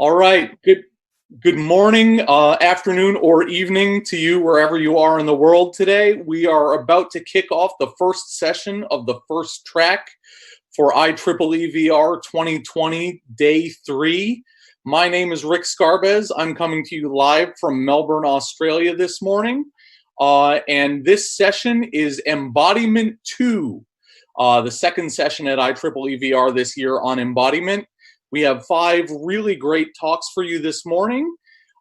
All right. Good morning, afternoon, or evening to you wherever you are in the world today. We are about to kick off the first session of the first track for IEEE VR 2020 Day 3. My name is Rick Scarbez. I'm coming to you live from Melbourne, Australia this morning. And this session is Embodiment 2, the second session at IEEE VR this year on embodiment. We have 5 really great talks for you this morning.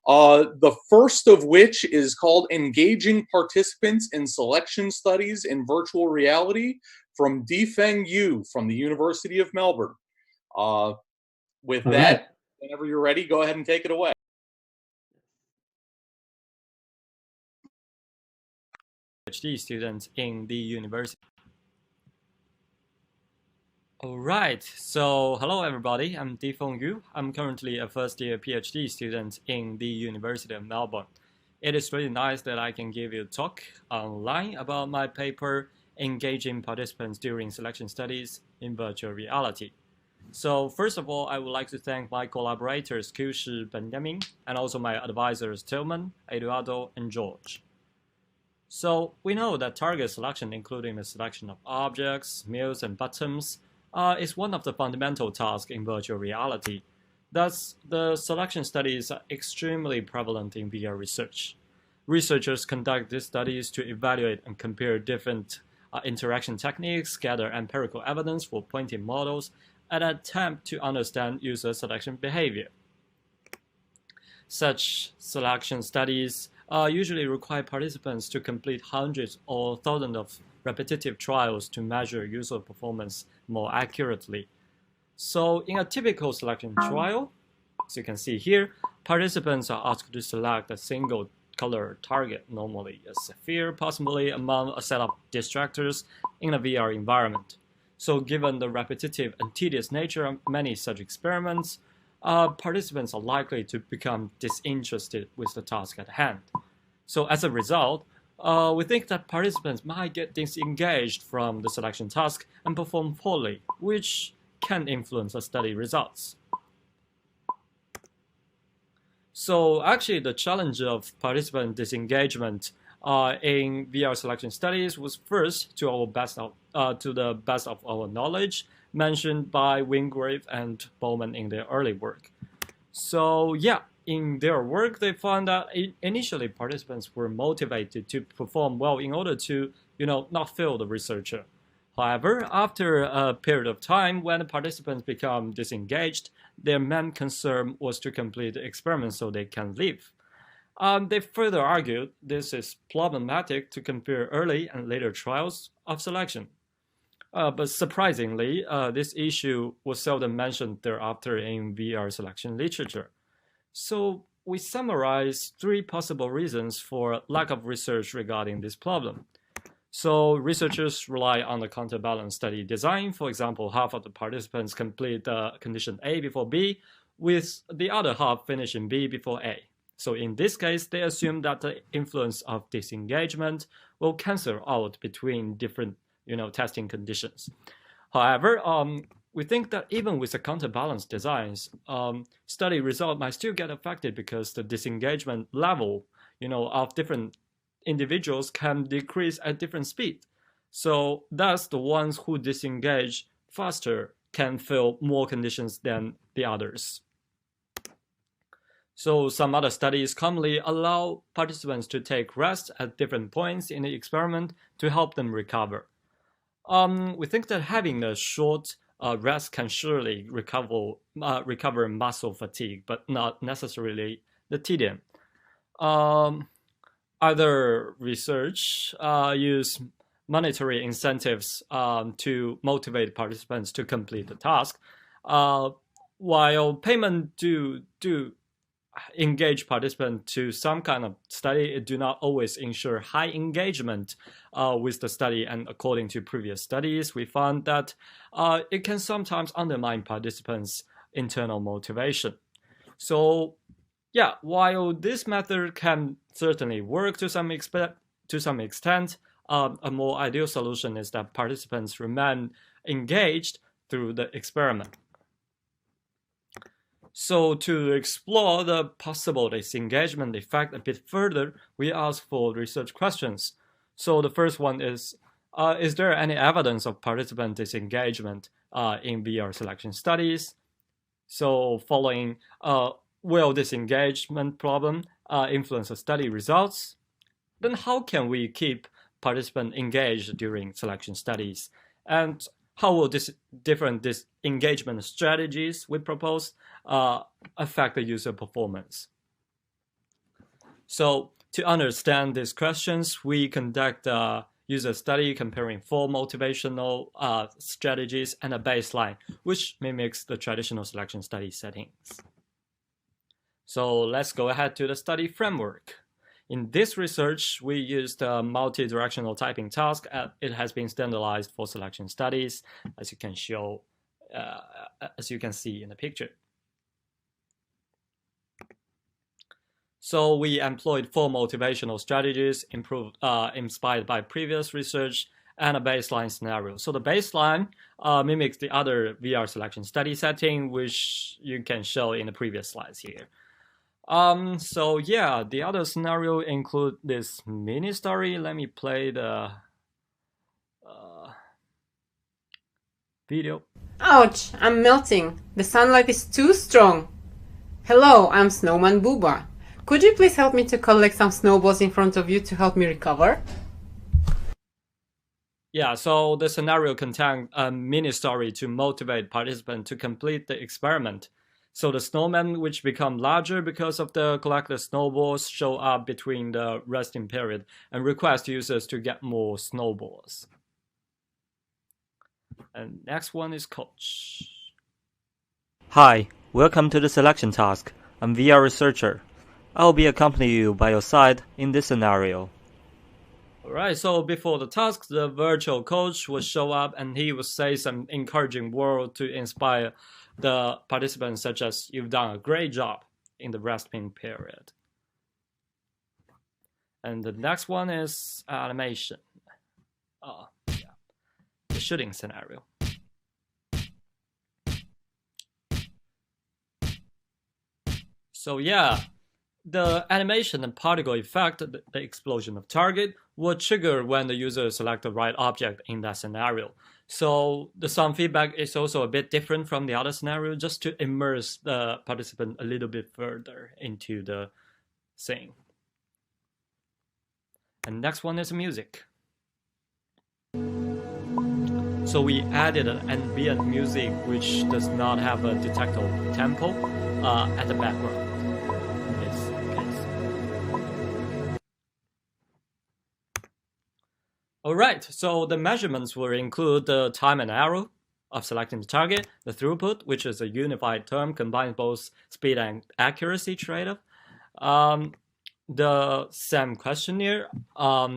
The first of which is called Engaging Participants in Selection Studies in Virtual Reality from Difeng Yu from the University of Melbourne. With All that, right. whenever you're ready, go ahead and take it away. PhD students in the university. Alright, so hello everybody, I'm Difeng Yu. I'm currently a first-year PhD student in the University of Melbourne. It is really nice that I can give you a talk online about my paper, Engaging Participants During Selection Studies in Virtual Reality. So first of all, I would like to thank my collaborators, Kushi, Benjamin, and also my advisors, Tillman, Eduardo, and George. So we know that target selection, including the selection of objects, meals, and buttons, is one of the fundamental tasks in virtual reality. Thus, the selection studies are extremely prevalent in VR research. Researchers conduct these studies to evaluate and compare different interaction techniques, gather empirical evidence for pointing models, and attempt to understand user selection behavior. Such selection studies usually require participants to complete hundreds or thousands of repetitive trials to measure user performance more accurately. So in a typical selection trial, as you can see here, participants are asked to select a single color target, normally a sphere, possibly among a set of distractors in a VR environment. So given the repetitive and tedious nature of many such experiments, participants are likely to become disinterested with the task at hand. So as a result, we think that participants might get disengaged from the selection task and perform poorly, which can influence the study results. So actually, the challenge of participant disengagement in VR selection studies was first, to the best of our knowledge, mentioned by Wingrave and Bowman in their early work. So yeah, in their work, they found that initially participants were motivated to perform well in order to, not fail the researcher. However, after a period of time, when the participants become disengaged, their main concern was to complete the experiment so they can leave. They further argued this is problematic to compare early and later trials of selection. But surprisingly, this issue was seldom mentioned thereafter in VR selection literature. So we summarize 3 possible reasons for lack of research regarding this problem. So researchers rely on the counterbalance study design. For example, half of the participants complete condition A before B, with the other half finishing B before A. So in this case, they assume that the influence of disengagement will cancel out between different testing conditions. However, we think that even with the counterbalance designs, study result might still get affected because the disengagement level, of different individuals can decrease at different speed. So thus, the ones who disengage faster can fill more conditions than the others. So some other studies commonly allow participants to take rest at different points in the experiment to help them recover. We think that having a short rest can surely recover muscle fatigue, but not necessarily the tedium. Other research use monetary incentives to motivate participants to complete the task, while payment do engage participants to some kind of study, it do not always ensure high engagement with the study. And according to previous studies, we found that it can sometimes undermine participants' internal motivation. So yeah, while this method can certainly work to some extent, a more ideal solution is that participants remain engaged through the experiment. So to explore the possible disengagement effect a bit further, we ask for research questions. So the first one is there any evidence of participant disengagement in VR selection studies? So following, will this engagement problem influence the study results? Then how can we keep participants engaged during selection studies? And how will this different engagement strategies we propose affect the user performance? So to understand these questions, we conduct a user study comparing 4 motivational strategies and a baseline, which mimics the traditional selection study settings. So let's go ahead to the study framework. In this research, we used a multi-directional typing task. It has been standardized for selection studies, as you can see in the picture. So we employed 4 motivational strategies inspired by previous research and a baseline scenario. So the baseline mimics the other VR selection study setting, which you can show in the previous slides here. So yeah, the other scenario include this mini story. Let me play the video. Ouch, I'm melting. The sunlight is too strong. Hello, I'm Snowman Booba. Could you please help me to collect some snowballs in front of you to help me recover? Yeah, so the scenario contains a mini story to motivate participants to complete the experiment. So the snowmen, which become larger because of the collected snowballs, show up between the resting period and request users to get more snowballs. And next one is Coach. Hi, welcome to the selection task. I'm VR researcher. I'll be accompanying you by your side in this scenario. Alright, so before the task, the virtual coach will show up and he will say some encouraging words to inspire the participants, such as "You've done a great job" in the resting period. And the next one is animation. The shooting scenario. So yeah, the animation and particle effect, the explosion of target, will trigger when the user selects the right object in that scenario. So the sound feedback is also a bit different from the other scenario, just to immerse the participant a little bit further into the scene. And next one is music. So we added an ambient music which does not have a detectable tempo at the background. Alright, so the measurements will include the time and error of selecting the target, the throughput, which is a unified term, combines both speed and accuracy trade-off, the SAM questionnaire,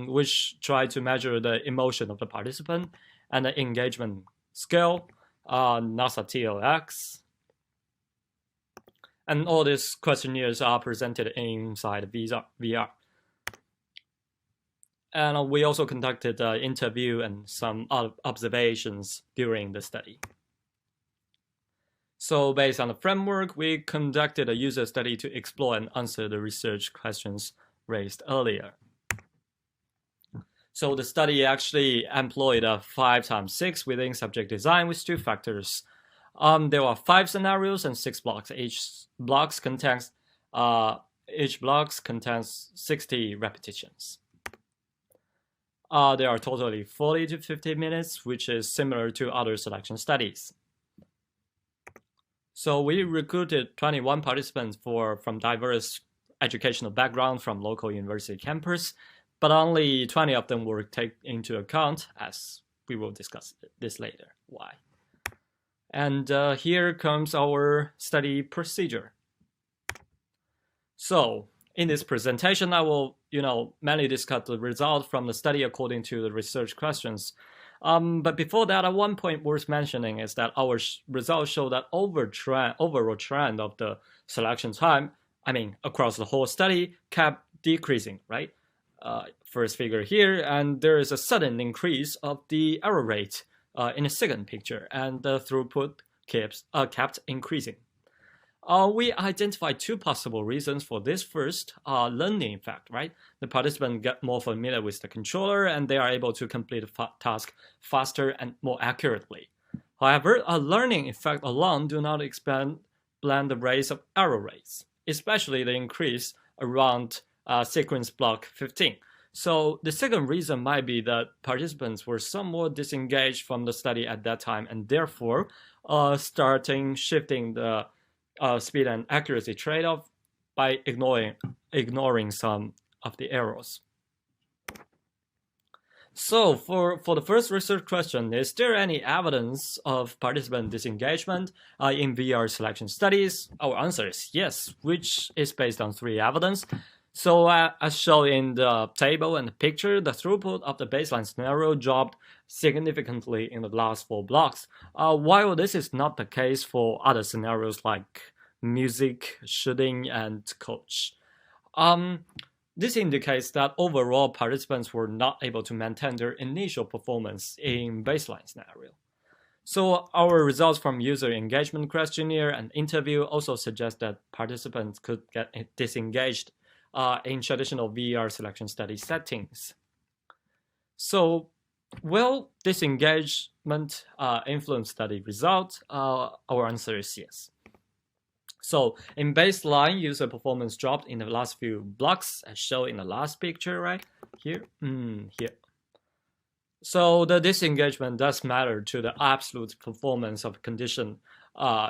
which try to measure the emotion of the participant, and the engagement scale, NASA TLX. And all these questionnaires are presented inside VR. And we also conducted an interview and some observations during the study. So based on the framework, we conducted a user study to explore and answer the research questions raised earlier. So the study actually employed a 5x6 within subject design with 2 factors. There are 5 scenarios and 6 blocks. Each block contains 60 repetitions. There are totally 40 to 50 minutes, which is similar to other selection studies. So we recruited 21 participants from diverse educational backgrounds from local university campus, but only 20 of them were taken into account, as we will discuss this later. Why? And here comes our study procedure. So in this presentation, I will, mainly discuss the result from the study according to the research questions. But before that, one point worth mentioning is that our results show that overall trend of the selection time, across the whole study, kept decreasing, right? First figure here, and there is a sudden increase of the error rate in the second picture, and the throughput kept increasing. We identified two possible reasons for this. First, learning effect, right? The participants get more familiar with the controller and they are able to complete a task faster and more accurately. However, a learning effect alone do not explain the rates of error rates, especially the increase around sequence block 15. So the second reason might be that participants were somewhat disengaged from the study at that time and therefore shifting the speed and accuracy trade-off by ignoring some of the errors. So for the first research question, is there any evidence of participant disengagement in VR selection studies? Our answer is yes, which is based on three evidence. So as shown in the table and the picture, the throughput of the baseline scenario dropped significantly in the last 4 blocks, while this is not the case for other scenarios like music, shooting, and coach. This indicates that overall participants were not able to maintain their initial performance in baseline scenario. So our results from user engagement questionnaire and interview also suggest that participants could get disengaged in traditional VR selection study settings. So, will disengagement influence study results? Our answer is yes. So in baseline, user performance dropped in the last few blocks, as shown in the last picture, right? Here. So the disengagement does matter to the absolute performance of condition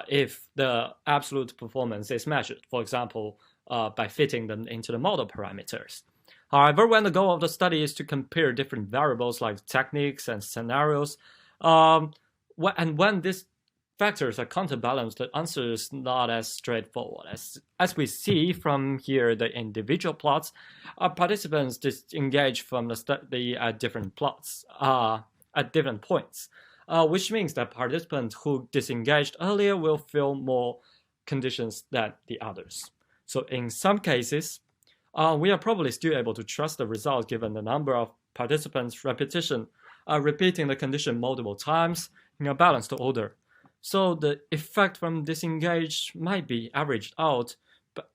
if the absolute performance is measured, for example, by fitting them into the model parameters. However, when the goal of the study is to compare different variables like techniques and scenarios, and when these factors are counterbalanced, the answer is not as straightforward. As we see from here, the individual plots, participants disengage from the study at different plots, at different points, which means that participants who disengaged earlier will feel more conditions than the others. So in some cases, we are probably still able to trust the result given the number of participants repeating the condition multiple times in a balanced order. So the effect from disengage might be averaged out, but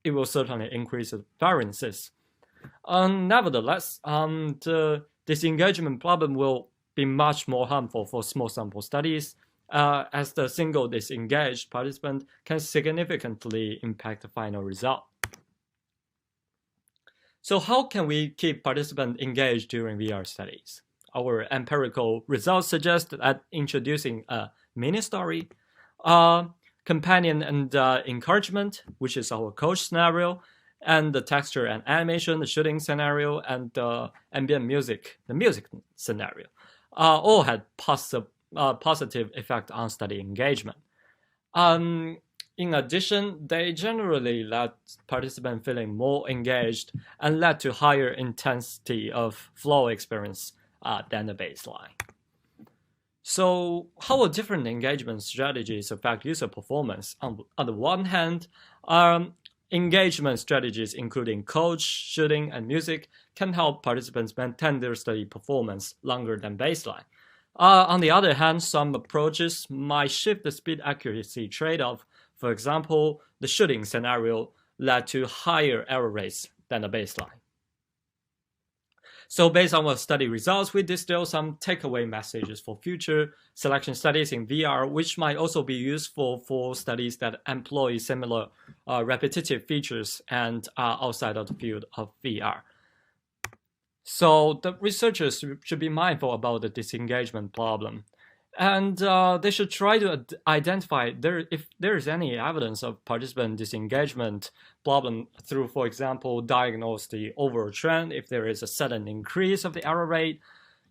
it will certainly increase the variances. Nevertheless, the disengagement problem will be much more harmful for small sample studies, as the single disengaged participant can significantly impact the final result. So how can we keep participants engaged during VR studies? Our empirical results suggest that introducing a mini story, companion and encouragement, which is our coach scenario, and the texture and animation, the shooting scenario, and the ambient music, the music scenario, all had positive effect on study engagement. In addition, they generally let participants feeling more engaged and led to higher intensity of flow experience than the baseline. So how will different engagement strategies affect user performance? On the one hand, engagement strategies including coach, shooting, and music can help participants maintain their study performance longer than baseline. On the other hand, some approaches might shift the speed accuracy trade-off. For example, the shooting scenario led to higher error rates than the baseline. So based on our study results, we distill some takeaway messages for future selection studies in VR, which might also be useful for studies that employ similar repetitive features and are outside of the field of VR. So the researchers should be mindful about the disengagement problem. And they should try to identify if there is any evidence of participant disengagement problem through, for example, diagnose the overall trend, if there is a sudden increase of the error rate.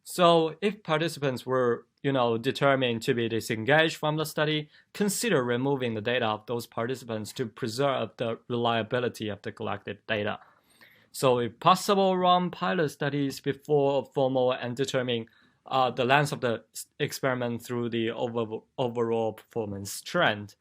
So if participants were, determined to be disengaged from the study, consider removing the data of those participants to preserve the reliability of the collected data. So if possible, run pilot studies before formal and determine the length of the experiment through the overall performance trend.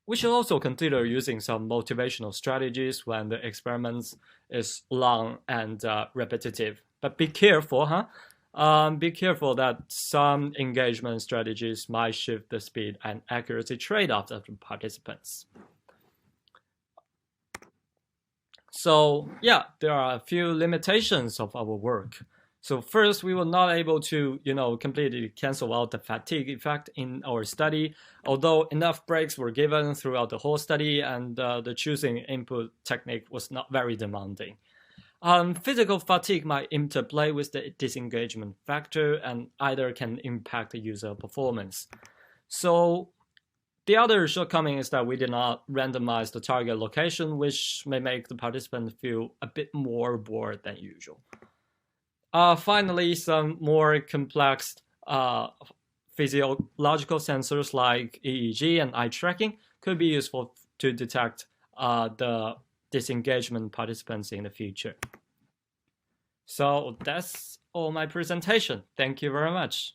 We should also consider using some motivational strategies when the experiment is long and repetitive. But be careful, Be careful that some engagement strategies might shift the speed and accuracy trade-offs of the participants. So yeah, there are a few limitations of our work. So first, we were not able to, completely cancel out the fatigue effect in our study, although enough breaks were given throughout the whole study, and the choosing input technique was not very demanding. Physical fatigue might interplay with the disengagement factor and either can impact the user performance. So the other shortcoming is that we did not randomize the target location, which may make the participant feel a bit more bored than usual. Finally, some more complex physiological sensors like EEG and eye tracking could be useful to detect the disengagement participants in the future. So that's all my presentation. Thank you very much.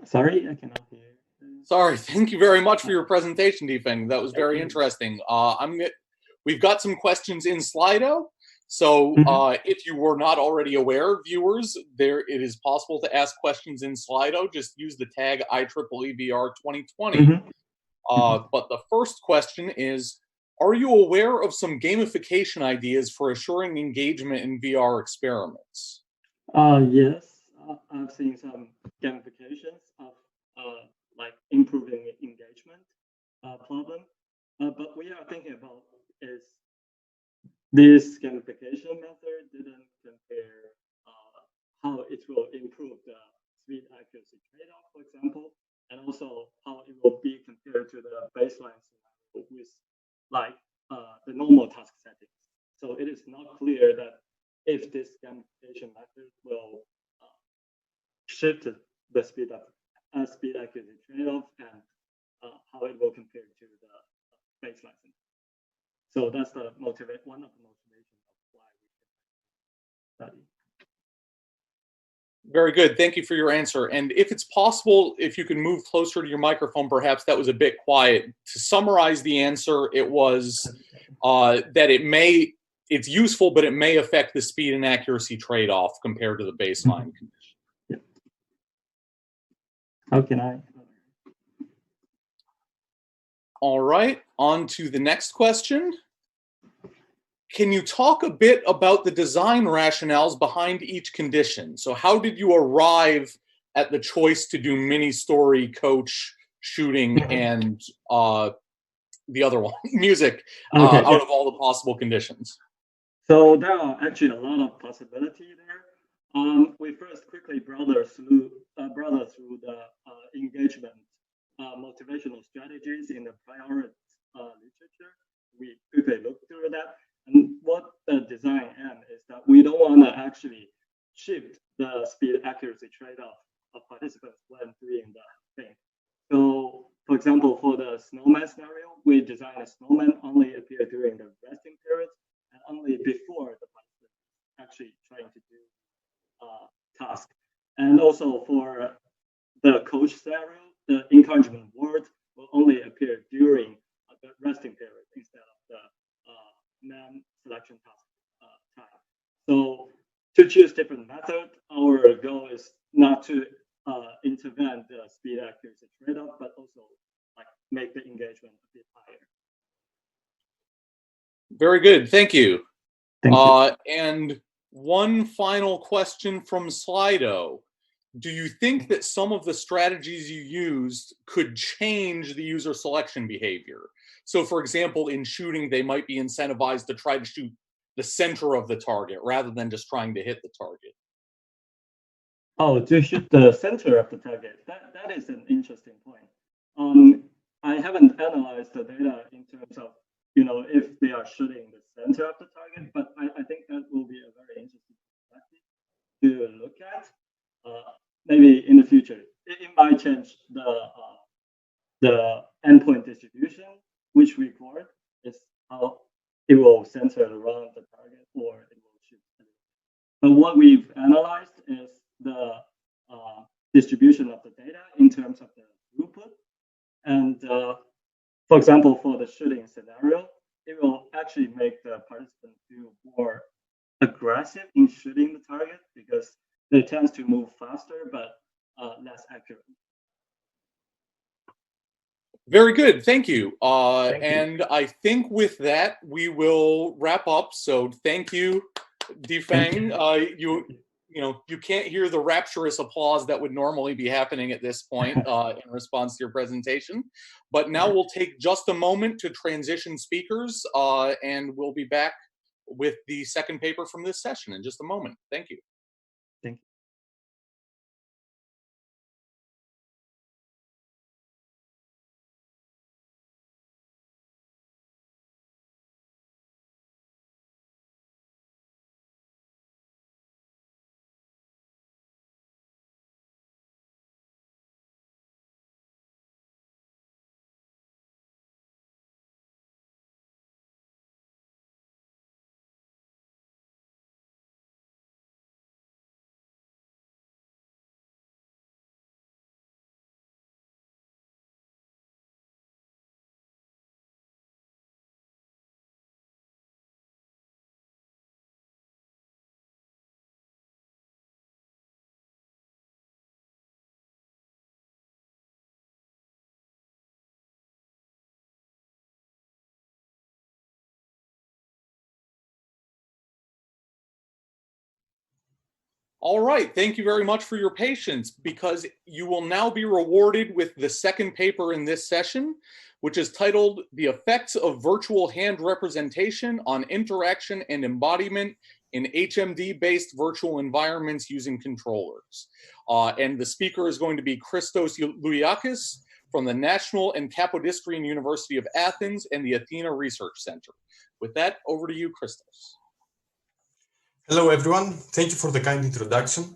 Sorry, I cannot hear. Sorry, thank you very much for your presentation, Difeng. That was very interesting. We've got some questions in Slido. So if you were not already aware, viewers, it is possible to ask questions in Slido. Just use the tag IEEE-VR 2020. But the first question is, are you aware of some gamification ideas for assuring engagement in VR experiments? Yes, I've seen some gamifications of like improving engagement problem. But we are thinking about is this gamification method didn't compare how it will improve the speed accuracy trade-off, for example, and also how it will be compared to the baseline scenario with like the normal task settings. So it is not clear that if this gamification method will shift the speed accuracy trade-off and how it will compare to the baseline scenario. So that's one of the motivations of why we study. Very good. Thank you for your answer. And if it's possible, if you can move closer to your microphone, perhaps that was a bit quiet. To summarize the answer, it was that it's useful, but it may affect the speed and accuracy trade-off compared to the baseline condition. Yeah. How can I? All right, on to the next question. Can you talk a bit about the design rationales behind each condition? So how did you arrive at the choice to do mini story, coach, shooting, and the other one, music, out of all the possible conditions? So there are actually a lot of possibility there. We first quickly browse through the engagement motivational strategies in the prior literature. We quickly look through that. And what the design aim is that we don't want to actually shift the speed accuracy trade-off of participants when doing the thing. So, for example, for the snowman scenario, we design a snowman only appear during the resting periods and only before the participant actually trying to do task. And also for the coach scenario, the encouragement words will only appear during the resting period instead of the main selection task time. So to choose different method, our goal is not to intervene the speed accuracy trade-off, but also like make the engagement a bit higher. Very good, thank you. Thank you. And one final question from Slido. Do you think that some of the strategies you used could change the user selection behavior? So for example, in shooting, they might be incentivized to try to shoot the center of the target rather than just trying to hit the target. Oh, to shoot the center of the target. That is an interesting point. I haven't analyzed the data in terms of, if they are shooting the center of the target, but I think that will be a very interesting perspective to look at. Maybe in the future, it might change the endpoint distribution which record centered around the target or it will shift. But what we've analyzed is the distribution of the data in terms of the throughput. And for example, for the shooting scenario, it will actually make the participant feel more aggressive in shooting the target because they tend to move faster but less accurate. Very good, thank you. And I think with that we will wrap up. So thank you, Difeng. You can't hear the rapturous applause that would normally be happening at this point in response to your presentation. But now we'll take just a moment to transition speakers, and we'll be back with the second paper from this session in just a moment. Thank you. Thank you. All right, thank you very much for your patience, because you will now be rewarded with the second paper in this session, which is titled The Effects of Virtual Hand Representation on Interaction and Embodiment in HMD-Based Virtual Environments Using Controllers. And the speaker is going to be Christos Louiakis from the National and Kapodistrian University of Athens and the Athena Research Center. With that, over to you, Christos. Hello everyone, thank you for the kind introduction.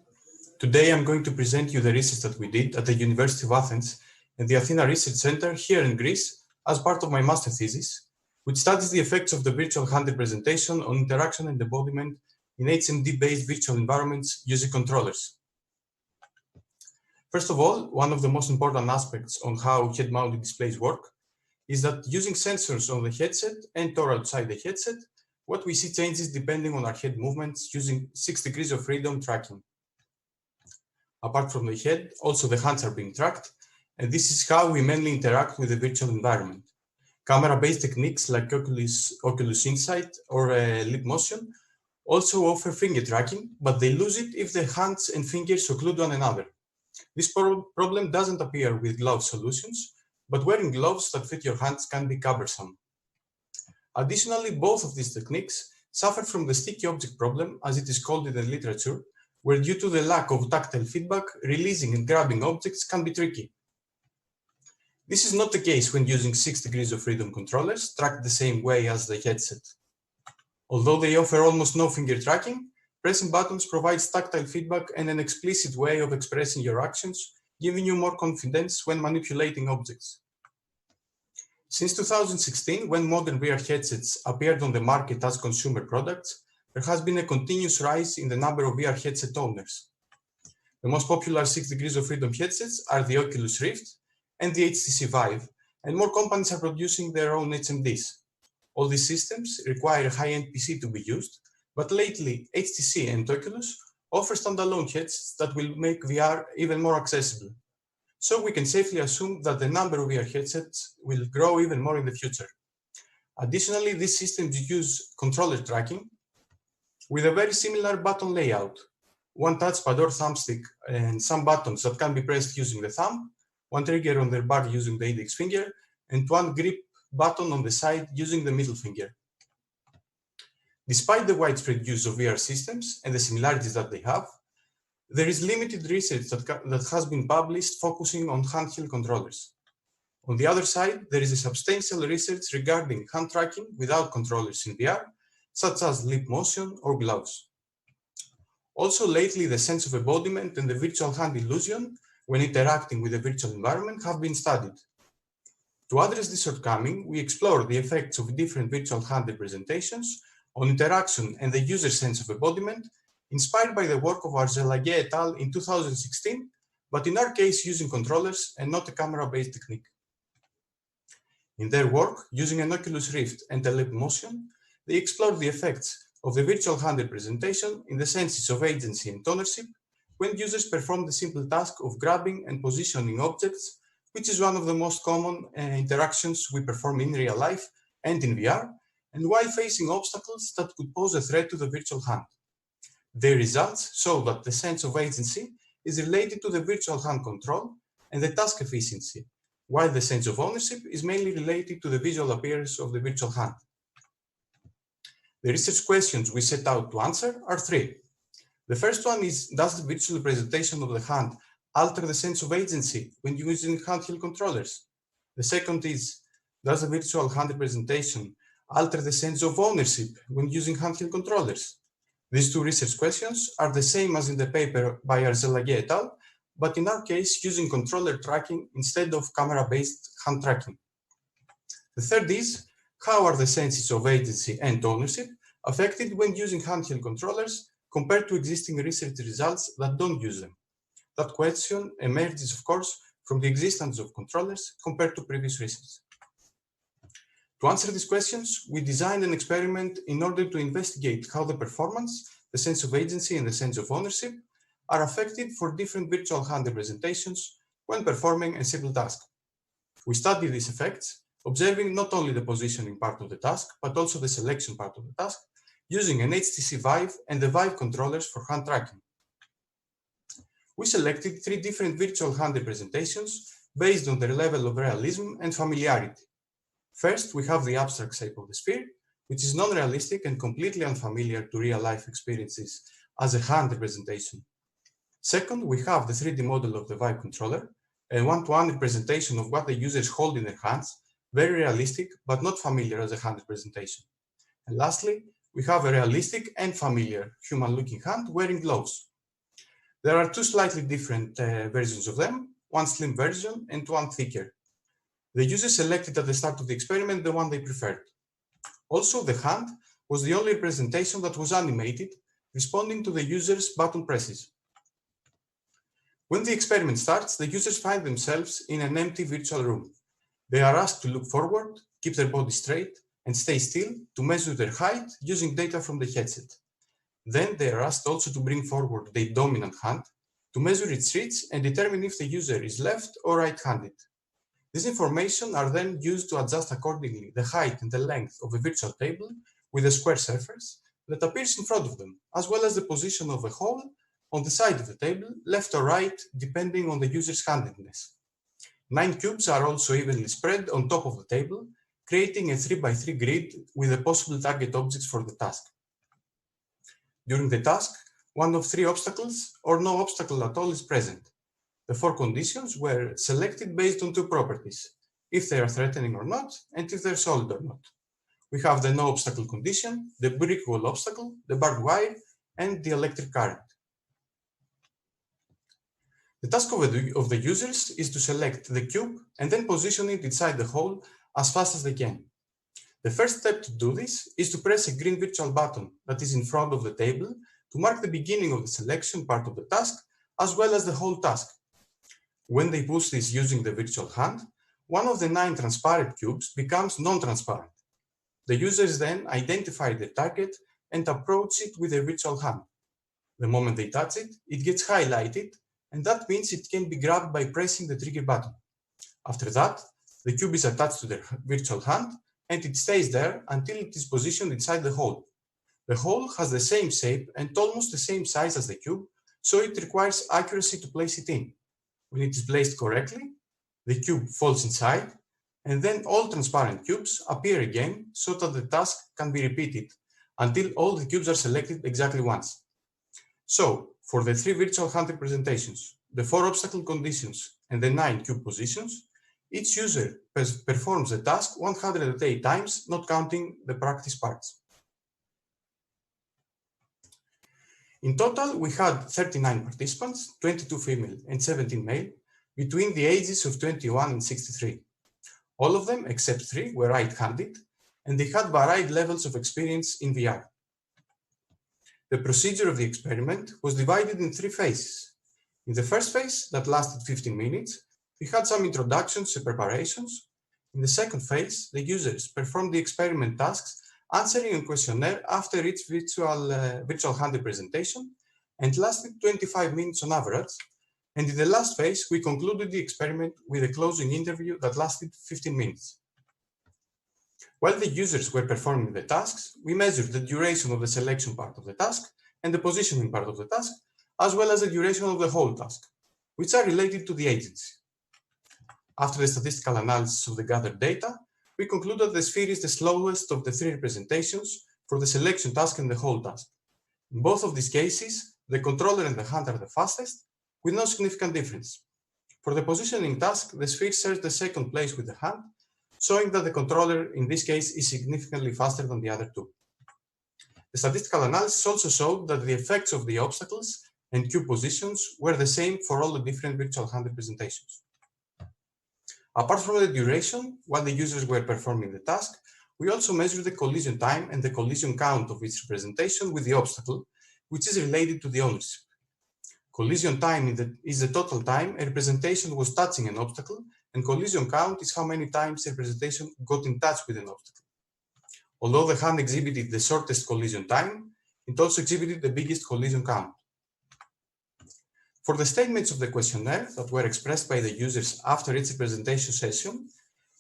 Today I'm going to present you the research that we did at the University of Athens and the Athena Research Center here in Greece as part of my master thesis, which studies the effects of the virtual hand representation on interaction and embodiment in HMD-based virtual environments using controllers. First of all, one of the most important aspects on how head-mounted displays work is that using sensors on the headset and or outside the headset, what we see changes depending on our head movements using 6 degrees of freedom tracking. Apart from the head, also the hands are being tracked, and this is how we mainly interact with the virtual environment. Camera-based techniques like Oculus Insight or lip motion also offer finger tracking, but they lose it if the hands and fingers occlude one another. This problem doesn't appear with glove solutions, but wearing gloves that fit your hands can be cumbersome. Additionally, both of these techniques suffer from the sticky object problem, as it is called in the literature, where due to the lack of tactile feedback, releasing and grabbing objects can be tricky. This is not the case when using 6 degrees of freedom controllers tracked the same way as the headset. Although they offer almost no finger tracking, pressing buttons provides tactile feedback and an explicit way of expressing your actions, giving you more confidence when manipulating objects. Since 2016, when modern VR headsets appeared on the market as consumer products, there has been a continuous rise in the number of VR headset owners. The most popular 6 degrees of freedom headsets are the Oculus Rift and the HTC Vive, and more companies are producing their own HMDs. All these systems require a high-end PC to be used, but lately HTC and Oculus offer standalone headsets that will make VR even more accessible. So we can safely assume that the number of VR headsets will grow even more in the future. Additionally, these systems use controller tracking with a very similar button layout. One touchpad or thumbstick and some buttons that can be pressed using the thumb, one trigger on the bar using the index finger, and one grip button on the side using the middle finger. Despite the widespread use of VR systems and the similarities that they have, there is limited research that has been published focusing on handheld controllers. On the other side, there is a substantial research regarding hand tracking without controllers in VR, such as lip motion or gloves. Also, lately, the sense of embodiment and the virtual hand illusion when interacting with the virtual environment have been studied. To address this shortcoming, we explore the effects of different virtual hand representations on interaction and the user sense of embodiment, inspired by the work of Arzelaghe et al. In 2016, but in our case using controllers and not a camera-based technique. In their work, using an Oculus Rift and Motion, they explored the effects of the virtual hand representation in the senses of agency and ownership when users perform the simple task of grabbing and positioning objects, which is one of the most common interactions we perform in real life and in VR, and while facing obstacles that could pose a threat to the virtual hand. Their results show that the sense of agency is related to the virtual hand control and the task efficiency, while the sense of ownership is mainly related to the visual appearance of the virtual hand. The research questions we set out to answer are three. The first one is, does the virtual representation of the hand alter the sense of agency when using handheld controllers? The second is, does the virtual hand representation alter the sense of ownership when using handheld controllers? These two research questions are the same as in the paper by Arzelaghe et al., but in our case using controller tracking instead of camera-based hand tracking. The third is, how are the senses of agency and ownership affected when using handheld controllers compared to existing research results that don't use them? That question emerges, of course, from the existence of controllers compared to previous research. To answer these questions, we designed an experiment in order to investigate how the performance, the sense of agency, and the sense of ownership are affected for different virtual hand representations when performing a simple task. We studied these effects, observing not only the positioning part of the task, but also the selection part of the task, using an HTC Vive and the Vive controllers for hand tracking. We selected three different virtual hand representations based on their level of realism and familiarity. First, we have the abstract shape of the sphere, which is non-realistic and completely unfamiliar to real-life experiences as a hand representation. Second, we have the 3D model of the Vive controller, a one-to-one representation of what the users hold in their hands, very realistic, but not familiar as a hand representation. And lastly, we have a realistic and familiar human-looking hand wearing gloves. There are two slightly different versions of them, one slim version and one thicker. The users selected at the start of the experiment the one they preferred. Also, the hand was the only representation that was animated, responding to the user's button presses. When the experiment starts, the users find themselves in an empty virtual room. They are asked to look forward, keep their body straight, and stay still to measure their height using data from the headset. Then they are asked also to bring forward their dominant hand to measure its reach and determine if the user is left or right-handed. This information are then used to adjust accordingly the height and the length of a virtual table with a square surface that appears in front of them, as well as the position of a hole on the side of the table, left or right, depending on the user's handedness. 9 cubes are also evenly spread on top of the table, creating a 3x3 grid with the possible target objects for the task. During the task, one of 3 obstacles or no obstacle at all is present. The 4 conditions were selected based on 2 properties, if they are threatening or not, and if they're solid or not. We have the no obstacle condition, the brick wall obstacle, the barbed wire, and the electric current. The task of the users is to select the cube and then position it inside the hole as fast as they can. The first step to do this is to press a green virtual button that is in front of the table to mark the beginning of the selection part of the task, as well as the whole task. When they push this using the virtual hand, one of the 9 transparent cubes becomes non-transparent. The users then identify the target and approach it with their virtual hand. The moment they touch it, it gets highlighted, and that means it can be grabbed by pressing the trigger button. After that, the cube is attached to their virtual hand, and it stays there until it is positioned inside the hole. The hole has the same shape and almost the same size as the cube, so it requires accuracy to place it in. When it is placed correctly, the cube falls inside, and then all transparent cubes appear again so that the task can be repeated until all the cubes are selected exactly once. So, for the 3 virtual hand representations, the 4 obstacle conditions, and the 9 cube positions, each user performs the task 108 times, not counting the practice parts. In total, we had 39 participants, 22 female and 17 male, between the ages of 21 and 63. All of them, except 3, were right-handed, and they had varied levels of experience in VR. The procedure of the experiment was divided in 3 phases. In the first phase, that lasted 15 minutes, we had some introductions and preparations. In the second phase, the users performed the experiment tasks, answering a questionnaire after each virtual hand presentation, and lasted 25 minutes on average. And in the last phase, we concluded the experiment with a closing interview that lasted 15 minutes. While the users were performing the tasks, we measured the duration of the selection part of the task and the positioning part of the task, as well as the duration of the whole task, which are related to the agency. After the statistical analysis of the gathered data, we concluded that the sphere is the slowest of the 3 representations for the selection task and the whole task. In both of these cases, the controller and the hand are the fastest, with no significant difference. For the positioning task, the sphere shares the second place with the hand, showing that the controller in this case is significantly faster than the other 2. The statistical analysis also showed that the effects of the obstacles and cube positions were the same for all the different virtual hand representations. Apart from the duration, while the users were performing the task, we also measured the collision time and the collision count of each representation with the obstacle, which is related to the ownership. Collision time is the total time a representation was touching an obstacle, and collision count is how many times a representation got in touch with an obstacle. Although the hand exhibited the shortest collision time, it also exhibited the biggest collision count. For the statements of the questionnaire that were expressed by the users after each presentation session,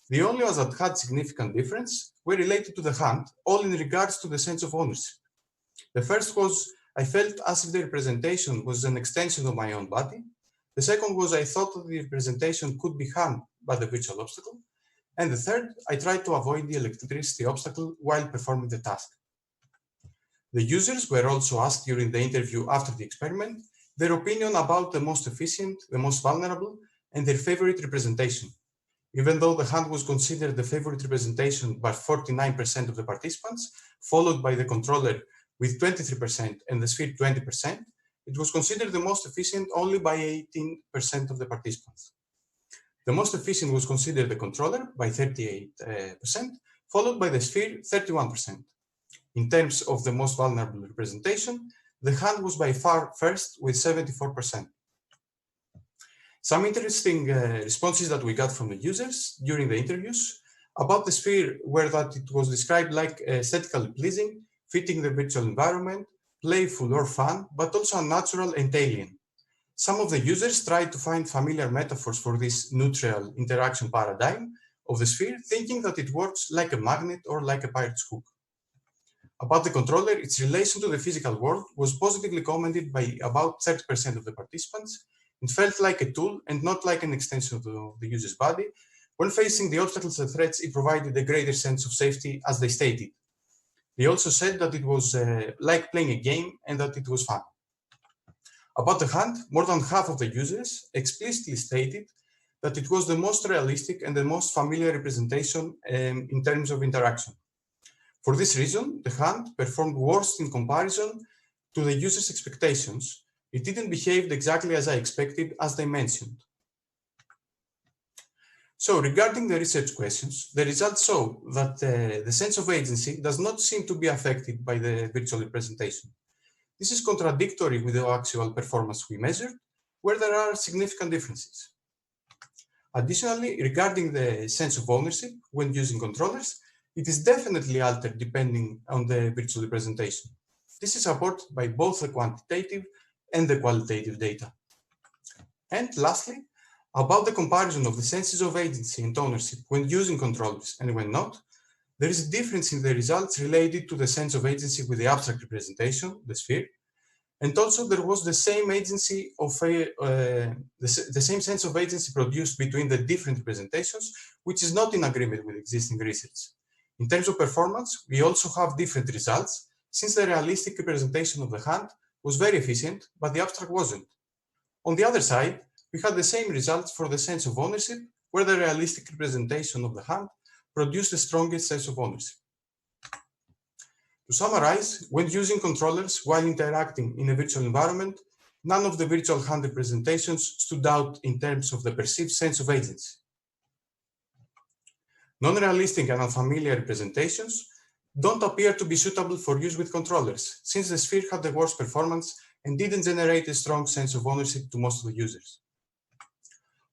the only ones that had significant difference were related to the hand, all in regards to the sense of ownership. The first was, I felt as if the representation was an extension of my own body. The second was, I thought that the representation could be harmed by the virtual obstacle. And the third, I tried to avoid the electricity obstacle while performing the task. The users were also asked during the interview after the experiment their opinion about the most efficient, the most vulnerable, and their favorite representation. Even though the hand was considered the favorite representation by 49% of the participants, followed by the controller with 23% and the sphere 20%, it was considered the most efficient only by 18% of the participants. The most efficient was considered the controller by 38%, followed by the sphere 31%. In terms of the most vulnerable representation, the hand was by far first with 74%. Some interesting responses that we got from the users during the interviews about the sphere were that it was described like aesthetically pleasing, fitting the virtual environment, playful or fun, but also unnatural and alien. Some of the users tried to find familiar metaphors for this neutral interaction paradigm of the sphere, thinking that it works like a magnet or like a pirate's hook. About the controller, its relation to the physical world was positively commented by about 30% of the participants. It felt like a tool and not like an extension of the user's body. When facing the obstacles and threats, it provided a greater sense of safety, as they stated. They also said that it was like playing a game and that it was fun. About the hand, more than half of the users explicitly stated that it was the most realistic and the most familiar representation in terms of interaction. For this reason, the hand performed worst in comparison to the user's expectations. It didn't behave exactly as I expected, as they mentioned. So, regarding the research questions, the results show that the sense of agency does not seem to be affected by the virtual representation. This is contradictory with the actual performance we measured, where there are significant differences. Additionally, regarding the sense of ownership when using controllers, it is definitely altered depending on the virtual representation. This is supported by both the quantitative and the qualitative data. And lastly, about the comparison of the senses of agency and ownership when using controllers and when not, there is a difference in the results related to the sense of agency with the abstract representation, the sphere, and also there was the same agency of the same sense of agency produced between the different representations, which is not in agreement with existing research. In terms of performance, we also have different results, since the realistic representation of the hand was very efficient, but the abstract wasn't. On the other side, we had the same results for the sense of ownership, where the realistic representation of the hand produced the strongest sense of ownership. To summarize, when using controllers while interacting in a virtual environment, none of the virtual hand representations stood out in terms of the perceived sense of agency. Non-realistic and unfamiliar representations don't appear to be suitable for use with controllers, since the sphere had the worst performance and didn't generate a strong sense of ownership to most of the users.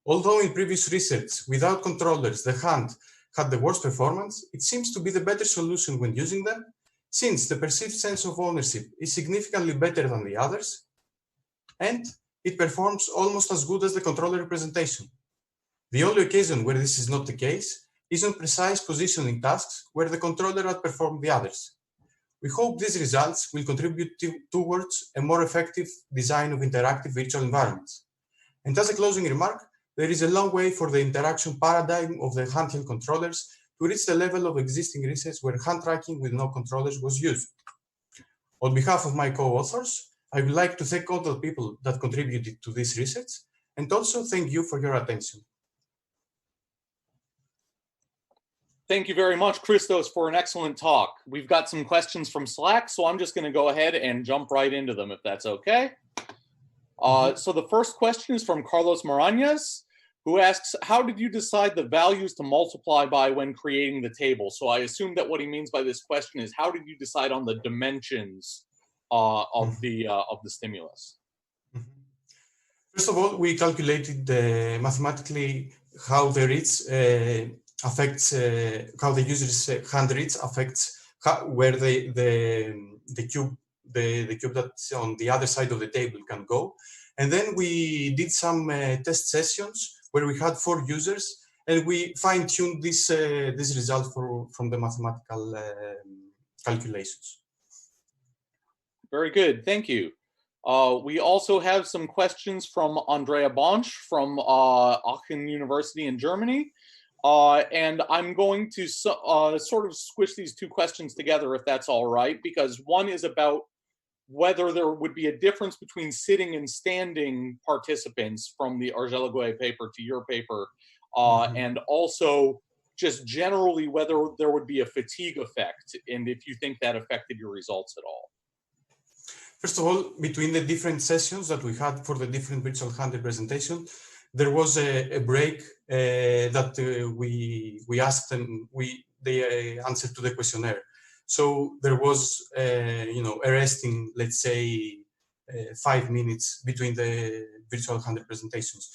Although in previous research, without controllers, the hand had the worst performance, it seems to be the better solution when using them, since the perceived sense of ownership is significantly better than the others, and it performs almost as good as the controller representation. The only occasion where this is not the case is on precise positioning tasks where the controller outperformed the others. We hope these results will contribute towards a more effective design of interactive virtual environments. And as a closing remark, there is a long way for the interaction paradigm of the handheld controllers to reach the level of existing research where hand tracking with no controllers was used. On behalf of my co-authors, I would like to thank all the people that contributed to this research, and also thank you for your attention. Thank you very much, Christos, for an excellent talk. We've got some questions from Slack, so I'm just going to go ahead and jump right into them, if that's okay. So the first question is from Carlos Marañas, who asks, how did you decide the values to multiply by when creating the table? So I assume that what he means by this question is, how did you decide on the dimensions of the stimulus? First of all, we calculated mathematically how the reach affects, how the user's hand reach affects where the cube that's on the other side of the table can go. And then we did some test sessions where we had 4 users, and we fine-tuned this result from the mathematical calculations. Very good, thank you. We also have some questions from Andrea Bonch from Aachen University in Germany. And I'm going to sort of squish these 2 questions together, if that's all right, because one is about whether there would be a difference between sitting and standing participants from the Argelaguet paper to your paper, and also just generally whether there would be a fatigue effect, and if you think that affected your results at all. First of all, between the different sessions that we had for the different virtual hand representation, there was a break that we asked them, they answered to the questionnaire. So there was, a resting, let's say, 5 minutes between the virtual hand representations.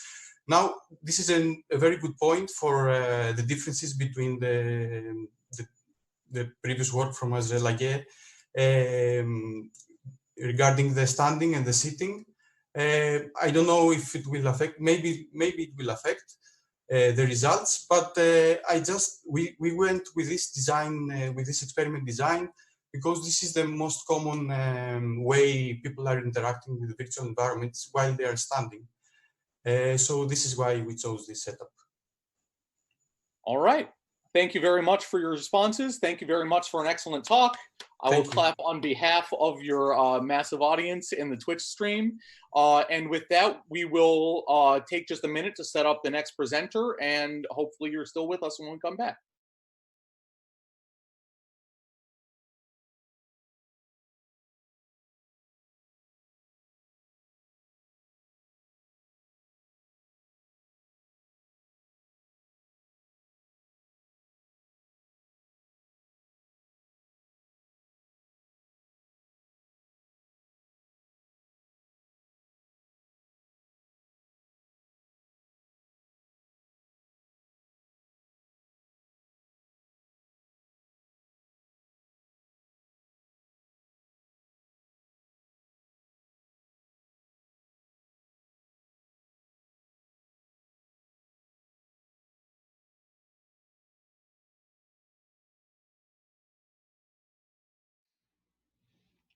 Now, this is a very good point for the differences between the previous work from Azrelaye regarding the standing and the sitting. I don't know if it will affect, maybe it will affect the results, but we went with this design, with this experiment design, because this is the most common way people are interacting with virtual environments while they are standing. So this is why we chose this setup. All right. Thank you very much for your responses. Thank you very much for an excellent talk. I will clap on behalf of your massive audience in the Twitch stream. And with that, we will take just a minute to set up the next presenter, and hopefully you're still with us when we come back.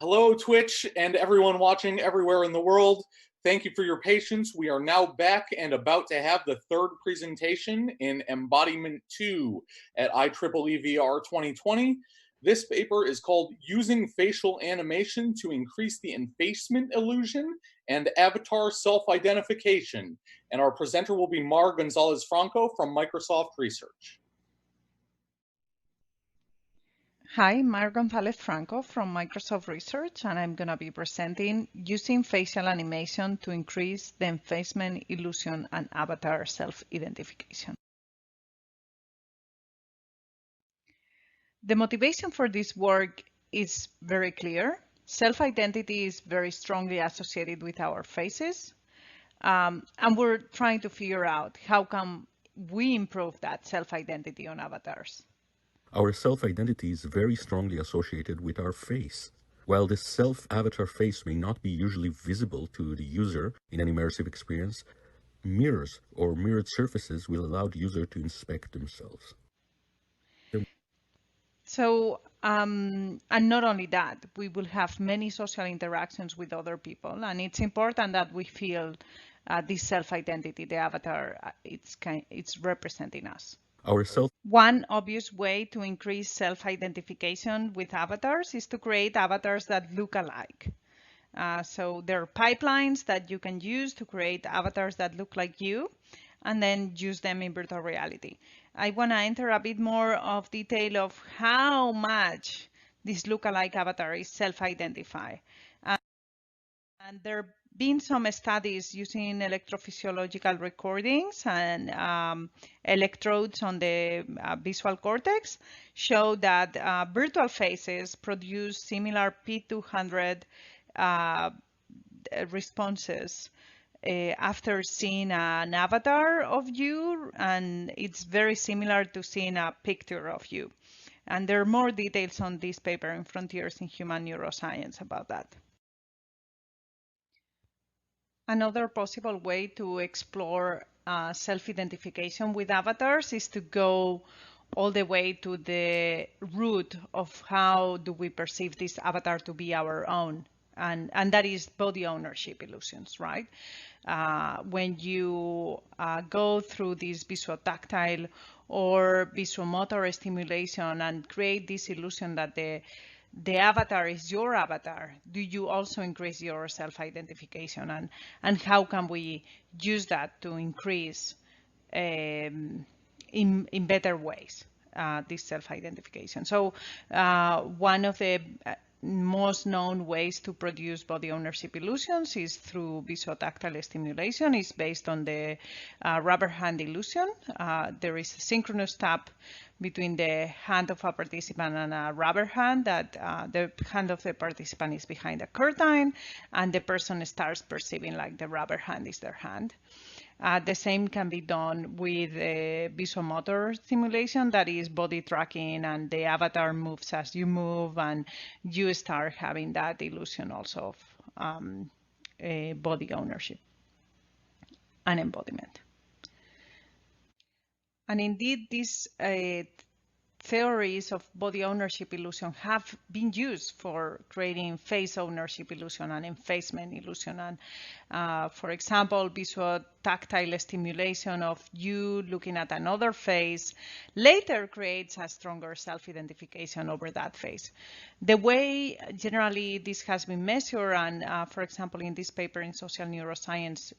Hello, Twitch, and everyone watching everywhere in the world. Thank you for your patience. We are now back and about to have the 3rd presentation in Embodiment 2 at IEEE VR 2020. This paper is called Using Facial Animation to Increase the Effacement Illusion and Avatar Self-Identification. And our presenter will be Mar Gonzalez-Franco from Microsoft Research. Hi, Mar Gonzalez-Franco from Microsoft Research, and I'm going to be presenting using facial animation to increase the effacement illusion and avatar self-identification. The motivation for this work is very clear. Self-identity is very strongly associated with our faces. And we're trying to figure out how can we improve that self-identity on avatars. Our self-identity is very strongly associated with our face. While this self-avatar face may not be usually visible to the user in an immersive experience, mirrors or mirrored surfaces will allow the user to inspect themselves. So, and not only that, we will have many social interactions with other people, and it's important that we feel this self-identity, the avatar, it's representing us. One obvious way to increase self-identification with avatars is to create avatars that look alike. So there are pipelines that you can use to create avatars that look like you, and then use them in virtual reality. I want to enter a bit more of detail of how much this lookalike avatar is self-identified. And there have been some studies using electrophysiological recordings and electrodes on the visual cortex show that virtual faces produce similar P200 responses after seeing an avatar of you, and it's very similar to seeing a picture of you. And there are more details on this paper in Frontiers in Human Neuroscience about that. Another possible way to explore self-identification with avatars is to go all the way to the root of how do we perceive this avatar to be our own. And that is body ownership illusions, right? When you go through this visual tactile or visual motor stimulation and create this illusion that the avatar is your avatar, do you also increase your self-identification? And how can we use that to increase in better ways this self-identification? So one of the most known ways to produce body ownership illusions is through visotactile stimulation. It's based on the rubber hand illusion. There is a synchronous tap between the hand of a participant and a rubber hand that the hand of the participant is behind a curtain, and the person starts perceiving like the rubber hand is their hand. The same can be done with visomotor stimulation, that is body tracking, and the avatar moves as you move, and you start having that illusion also of body ownership and embodiment. And indeed, these theories of body ownership illusion have been used for creating face ownership illusion and effacement illusion. And for example, visual tactile stimulation of you looking at another face later creates a stronger self-identification over that face. The way generally this has been measured, and for example, in this paper in Social Neuroscience,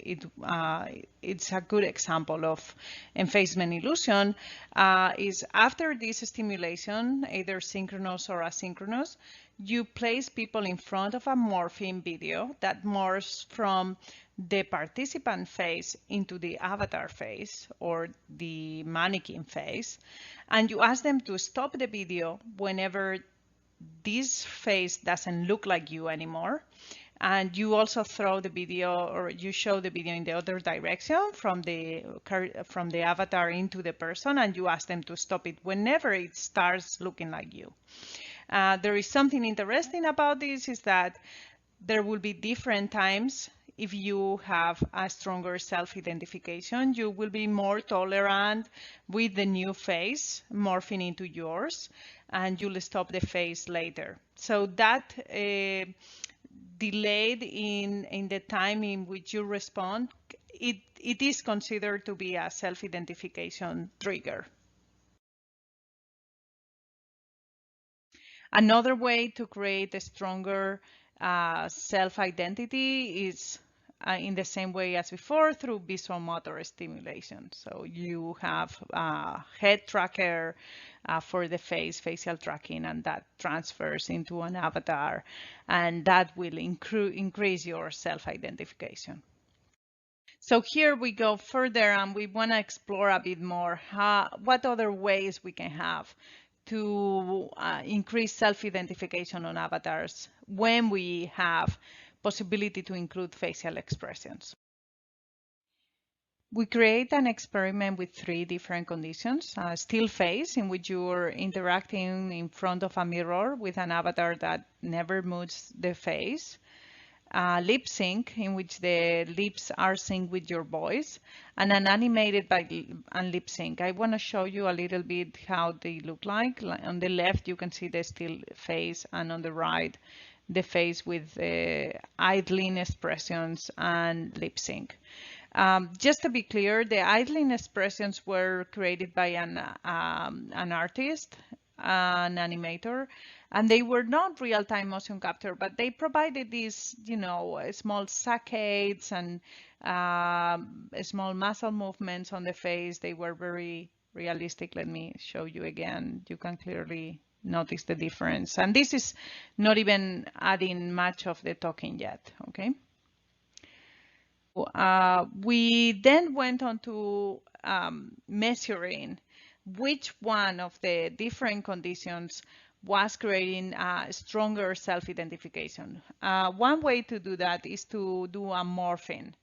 it's a good example of effacement illusion, is after this stimulation, either synchronous or asynchronous, you place people in front of a morphing video that morphs from the participant face into the avatar face or the mannequin face, and you ask them to stop the video whenever this face doesn't look like you anymore. And you also throw the video, or you show the video in the other direction from the avatar into the person, and you ask them to stop it whenever it starts looking like you. There is something interesting about this, is that there will be different times. If you have a stronger self-identification, you will be more tolerant with the new face morphing into yours, and you'll stop the face later. So that delayed in the time in which you respond, it is considered to be a self-identification trigger. Another way to create a stronger self-identity is in the same way as before, through visual motor stimulation. So you have head tracker for the face, facial tracking, and that transfers into an avatar, and that will increase your self-identification. So here we go further, and we want to explore a bit more what other ways we can have to increase self-identification on avatars when we have possibility to include facial expressions. We create an experiment with 3 different conditions. Still face, in which you're interacting in front of a mirror with an avatar that never moves the face. Lip sync, in which the lips are synced with your voice, and an animated and lip sync. I want to show you a little bit how they look like. On the left, you can see the still face, and on the right, the face with idling expressions and lip sync. Just to be clear, the idling expressions were created by an artist, an animator, and they were not real-time motion capture, but they provided these, small saccades and small muscle movements on the face. They were very realistic. Let me show you again. You can clearly notice the difference. And this is not even adding much of the talking yet, okay? We then went on to measuring which one of the different conditions was creating a stronger self-identification. One way to do that is to do a morphing,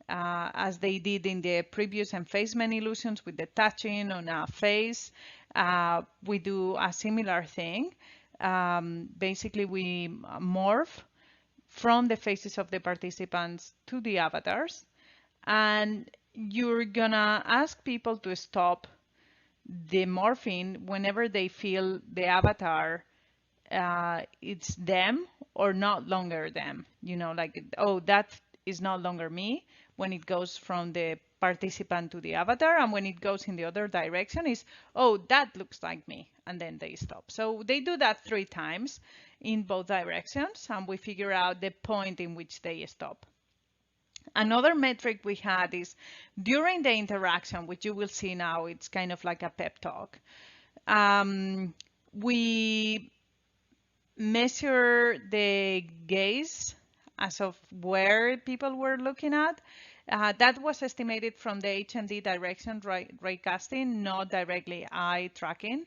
as they did in the previous effacement illusions with the touching on a face. We do a similar thing. Basically, we morph from the faces of the participants to the avatars, and you're gonna ask people to stop the morphing whenever they feel the avatar it's them or not longer them, like, oh, that is not longer me, when it goes from the participant to the avatar, and when it goes in the other direction is, oh, that looks like me, and then they stop. So they do that 3 times in both directions, and we figure out the point in which they stop. Another metric we had is during the interaction, which you will see now, it's kind of like a pep talk. We measure the gaze as of where people were looking at. That was estimated from the HMD direction raycasting, not directly eye tracking.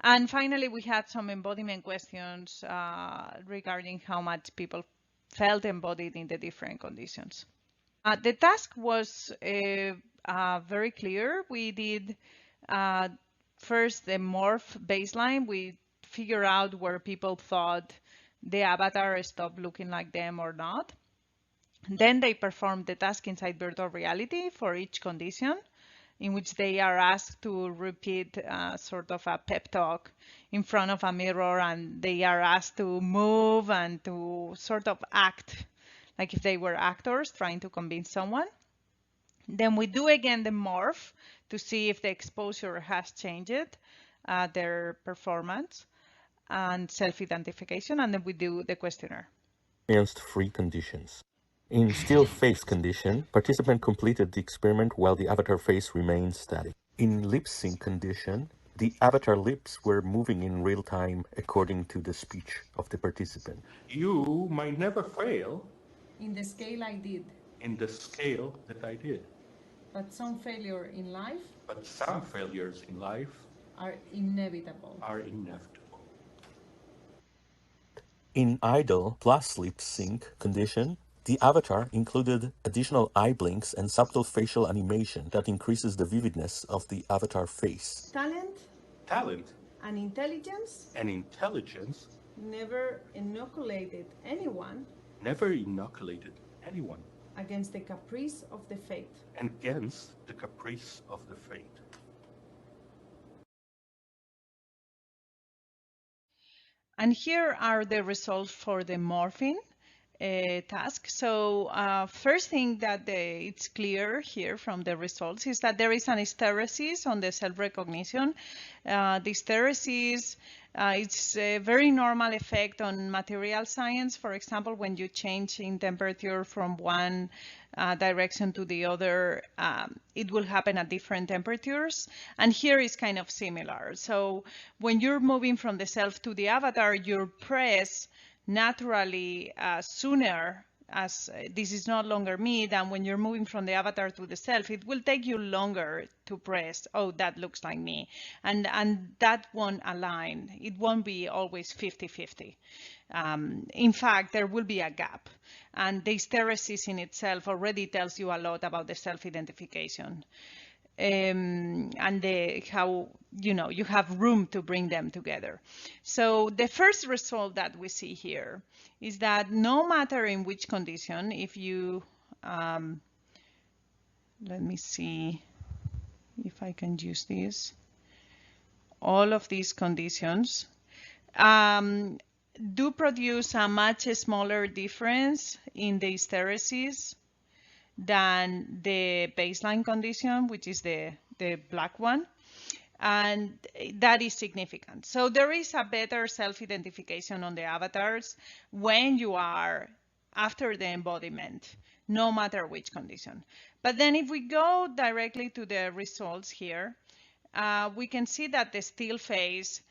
And finally, we had some embodiment questions regarding how much people felt embodied in the different conditions. The task was very clear. We did first the morph baseline. We figure out where people thought the avatar stopped looking like them or not. Then they performed the task inside virtual reality for each condition, in which they are asked to repeat sort of a pep talk in front of a mirror, and they are asked to move and to sort of act like if they were actors trying to convince someone. Then we do again the morph to see if the exposure has changed their performance and self-identification, and then we do the questionnaire. Experienced 3 conditions. In still face condition, participant completed the experiment while the avatar face remained static. In lip sync condition, the avatar lips were moving in real time according to the speech of the participant. You might never fail. In the scale I did. In the scale that I did. But some failure in life. But some failures in life are inevitable. In idle plus lip sync condition, the avatar included additional eye blinks and subtle facial animation that increases the vividness of the avatar face. Talent and intelligence never inoculated anyone against the caprice of the fate. And here are the results for the morphing task. So first thing that it's clear here from the results is that there is an hysteresis on the self-recognition. The hysteresis, it's a very normal effect on material science. For example, when you change in temperature from one direction to the other, it will happen at different temperatures. And here is kind of similar. So when you're moving from the self to the avatar, your press naturally sooner as this is no longer me, then when you're moving from the avatar to the self, it will take you longer to press, oh, that looks like me. And that won't align. It won't be always 50-50. In fact, there will be a gap. And the hysteresis in itself already tells you a lot about the self-identification. And how you have room to bring them together. So the first result that we see here is that no matter in which condition, if you let me see if I can use this, all of these conditions do produce a much smaller difference in the hysteresis than the baseline condition, which is the black one. And that is significant. So there is a better self-identification on the avatars when you are after the embodiment, no matter which condition. But then if we go directly to the results here, we can see that the still phase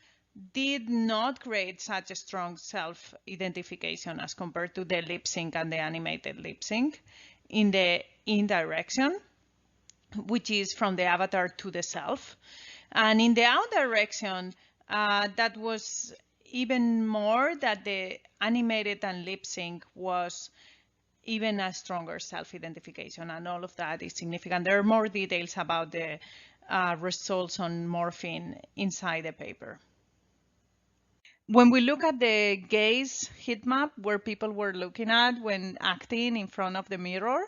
did not create such a strong self-identification as compared to the lip sync and the animated lip sync in the in direction, which is from the avatar to the self. And in the out direction, that was even more, that the animated and lip sync was even a stronger self-identification, and all of that is significant. There are more details about the results on morphine inside the paper. When we look at the gaze heat map, where people were looking at when acting in front of the mirror,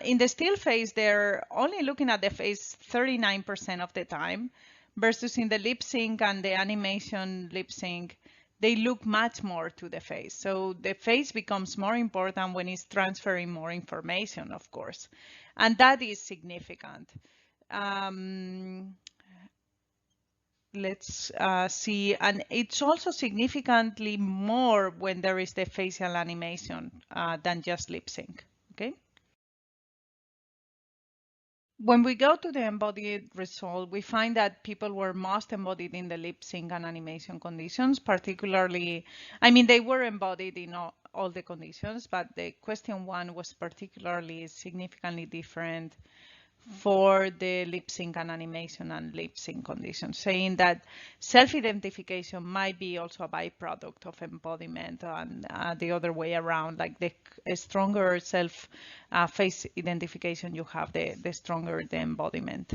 in the still phase, they're only looking at the face 39% of the time, versus in the lip sync and the animation lip sync, they look much more to the face. So the face becomes more important when it's transferring more information, of course, and that is significant. Let's see, and it's also significantly more when there is the facial animation than just lip sync, okay? When we go to the embodied result, we find that people were most embodied in the lip sync and animation conditions, particularly, I mean, they were embodied in all the conditions, but the question one was particularly significantly different for the lip sync and animation and lip sync conditions, saying that self-identification might be also a byproduct of embodiment, and the other way around, like the stronger self face identification you have, the stronger the embodiment.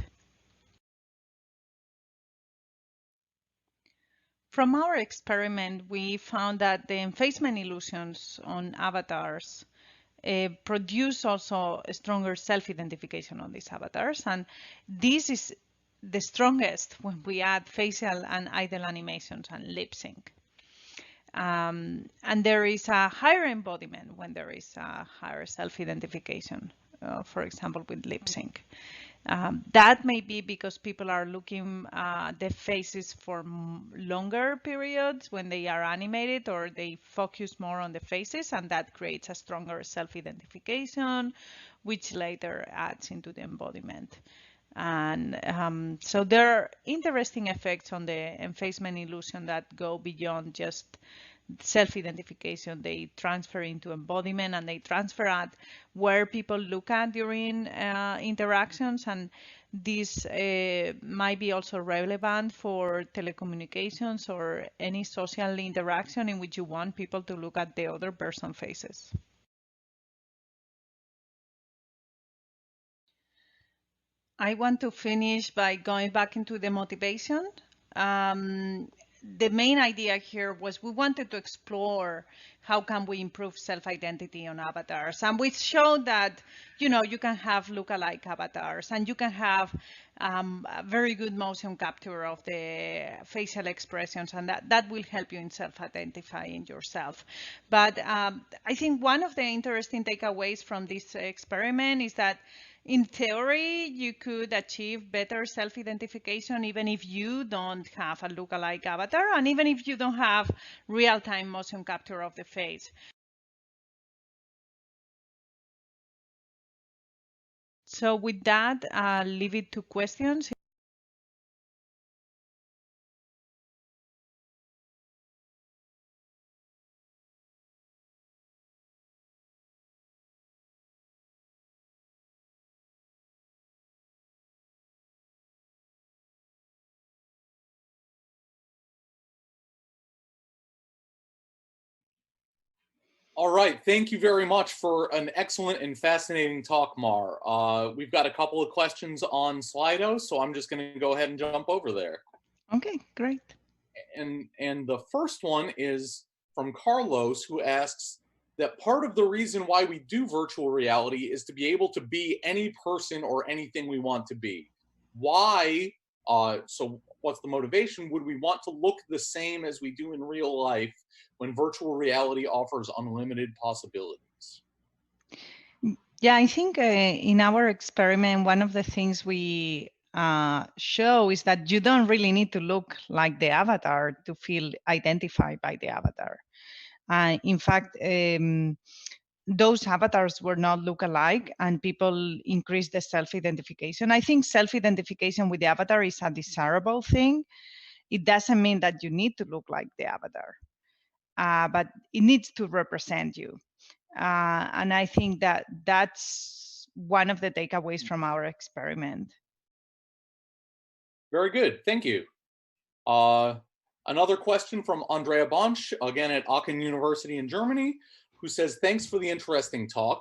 From our experiment, we found that the effacement illusions on avatars produce also a stronger self-identification on these avatars, and this is the strongest when we add facial and idle animations and lip sync. And there is a higher embodiment when there is a higher self-identification, for example, with lip sync. That may be because people are looking the faces for longer periods when they are animated, or they focus more on the faces, and that creates a stronger self-identification, which later adds into the embodiment. And so there are interesting effects on the effacement illusion that go beyond just self-identification. They transfer into embodiment, and they transfer at where people look at during interactions, and this might be also relevant for telecommunications or any social interaction in which you want people to look at the other person's faces. I want to finish by going back into the motivation. The main idea here was we wanted to explore how can we improve self-identity on avatars, and we showed that you can have lookalike avatars, and you can have a very good motion capture of the facial expressions, and that will help you in self-identifying yourself. But I think one of the interesting takeaways from this experiment is that in theory, you could achieve better self-identification even if you don't have a lookalike avatar, and even if you don't have real-time motion capture of the face. So with that, I'll leave it to questions. All right. Thank you very much for an excellent and fascinating talk, Mar. We've got a couple of questions on Slido, so I'm just going to go ahead and jump over there. Okay, great. And the first one is from Carlos, who asks that part of the reason why we do virtual reality is to be able to be any person or anything we want to be. Why? So what's the motivation? Would we want to look the same as we do in real life when virtual reality offers unlimited possibilities? Yeah, I think in our experiment, one of the things we show is that you don't really need to look like the avatar to feel identified by the avatar. In fact, those avatars were not look alike, and people increased the self-identification. I think self-identification with the avatar is a desirable thing. It doesn't mean that you need to look like the avatar, but it needs to represent you. And I think that that's one of the takeaways from our experiment. Very good. Thank you. Another question from Andrea Bonch, again at Aachen University in Germany, who says, thanks for the interesting talk.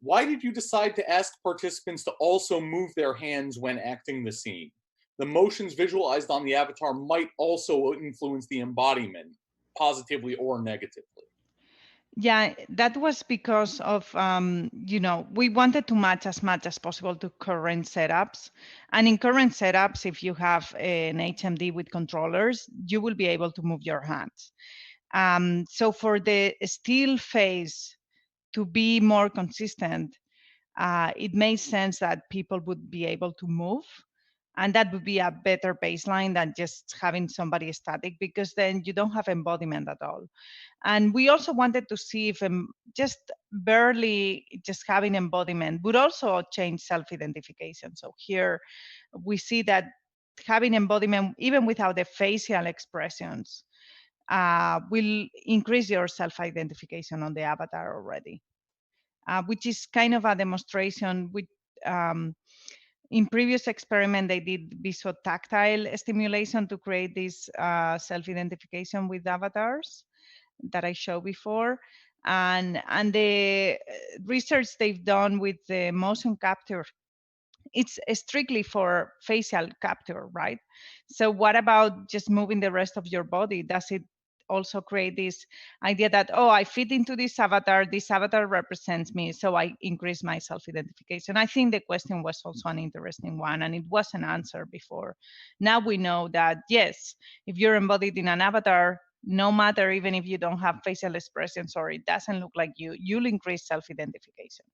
Why did you decide to ask participants to also move their hands when acting the scene? The motions visualized on the avatar might also influence the embodiment, positively or negatively. Yeah, that was because of, we wanted to match as much as possible to current setups. And in current setups, if you have an HMD with controllers, you will be able to move your hands. So for the still phase to be more consistent, it made sense that people would be able to move. And that would be a better baseline than just having somebody static, because then you don't have embodiment at all. And we also wanted to see if just barely just having embodiment would also change self-identification. So here we see that having embodiment, even without the facial expressions, will increase your self-identification on the avatar already, which is kind of a demonstration with in previous experiment, they did visotactile stimulation to create this self-identification with avatars that I showed before. And the research they've done with the motion capture, it's strictly for facial capture, right? So what about just moving the rest of your body? Does it also create this idea that, oh, I fit into this avatar represents me, so I increase my self-identification? I think the question was also an interesting one, and it wasn't answered before. Now we know that, yes, if you're embodied in an avatar, no matter even if you don't have facial expressions or it doesn't look like you, you'll increase self-identification.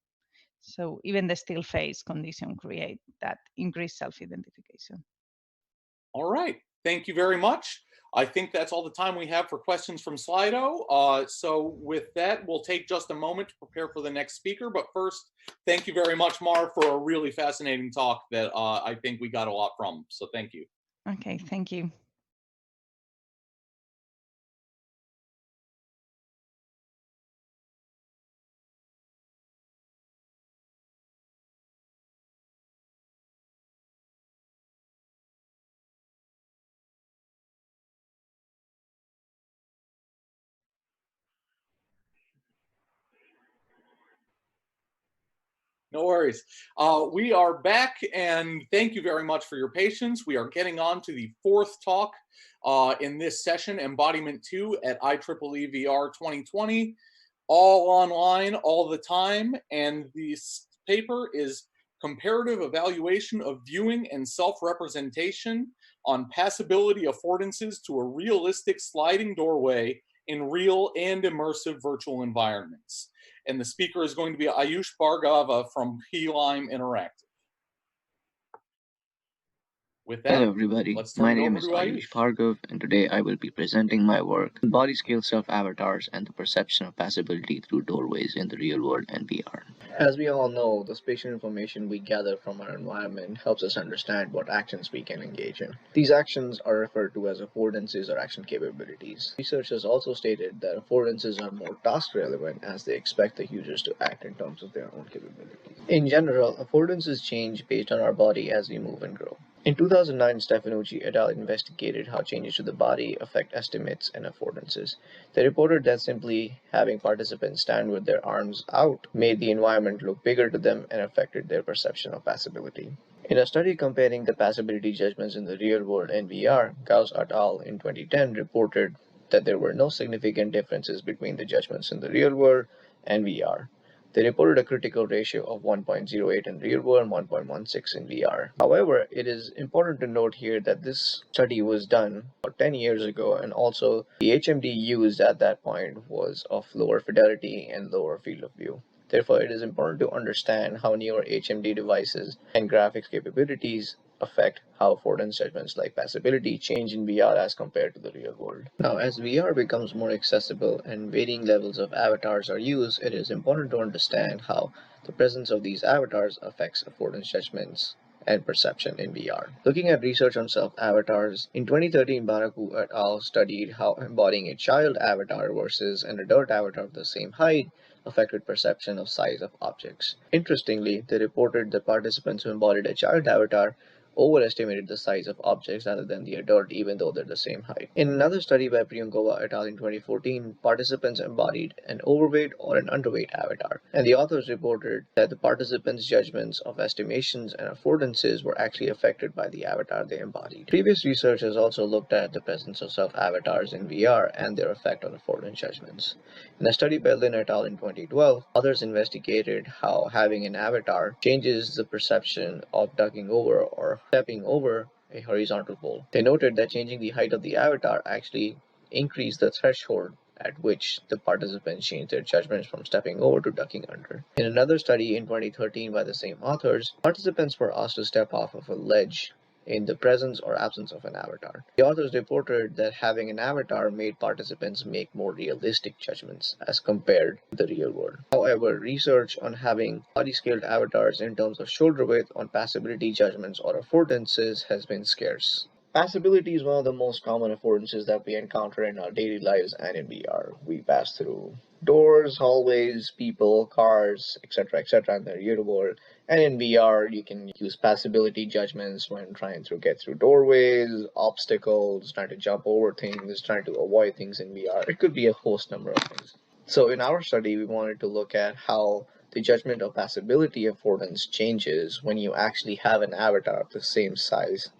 So even the still face condition create that increased self-identification. All right. Thank you very much. I think that's all the time we have for questions from Slido. So with that, we'll take just a moment to prepare for the next speaker. But first, thank you very much, Mar, for a really fascinating talk that I think we got a lot from. So thank you. Okay, thank you. No worries. We are back, and thank you very much for your patience. We are getting on to the fourth talk in this session, Embodiment 2 at IEEE VR 2020, all online, all the time. And this paper is Comparative Evaluation of Viewing and Self-Representation on Passability Affordances to a Realistic Sliding Doorway in Real and Immersive Virtual Environments. And the speaker is going to be Ayush Bhargava from P-Lime Interactive. With that, Hello everybody, my name is Ayush Bhargav, and today I will be presenting my work on body scale self-avatars and the perception of passability through doorways in the real world and VR. As we all know, the spatial information we gather from our environment helps us understand what actions we can engage in. These actions are referred to as affordances or action capabilities. Research has also stated that affordances are more task relevant as they expect the users to act in terms of their own capabilities. In general, affordances change based on our body as we move and grow. In 2009, Stefanucci et al. Investigated how changes to the body affect estimates and affordances. They reported that simply having participants stand with their arms out made the environment look bigger to them and affected their perception of passability. In a study comparing the passability judgments in the real world and VR, Gauss et al. In 2010 reported that there were no significant differences between the judgments in the real world and VR. They reported a critical ratio of 1.08 in real world and 1.16 in VR. However, it is important to note here that this study was done about 10 years ago, and also the HMD used at that point was of lower fidelity and lower field of view. Therefore, it is important to understand how newer HMD devices and graphics capabilities affect how affordance judgments like passability change in VR as compared to the real world. Now, as VR becomes more accessible and varying levels of avatars are used, it is important to understand how the presence of these avatars affects affordance judgments and perception in VR. Looking at research on self-avatars, in 2013, Baraku et al. Studied how embodying a child avatar versus an adult avatar of the same height affected perception of size of objects. Interestingly, they reported that participants who embodied a child avatar overestimated the size of objects rather than the adult, even though they're the same height. In another study by Priyankova et al. In 2014, participants embodied an overweight or an underweight avatar, and the authors reported that the participants' judgments of estimations and affordances were actually affected by the avatar they embodied. Previous research has also looked at the presence of self-avatars in VR and their effect on affordance judgments. In a study by Lin et al. In 2012, others investigated how having an avatar changes the perception of ducking over or stepping over a horizontal pole. They noted that changing the height of the avatar actually increased the threshold at which the participants changed their judgments from stepping over to ducking under. In another study in 2013 by the same authors, participants were asked to step off of a ledge in the presence or absence of an avatar. The authors reported that having an avatar made participants make more realistic judgments as compared to the real world. However, research on having body-scaled avatars in terms of shoulder width on passability judgments or affordances has been scarce. Passability is one of the most common affordances that we encounter in our daily lives and in VR. We pass through doors, hallways, people, cars, etc., in the real world. And in VR, you can use passability judgments when trying to get through doorways, obstacles, trying to jump over things, trying to avoid things in VR. It could be a host number of things. So in our study, we wanted to look at how the judgment of passability affordance changes when you actually have an avatar of the same size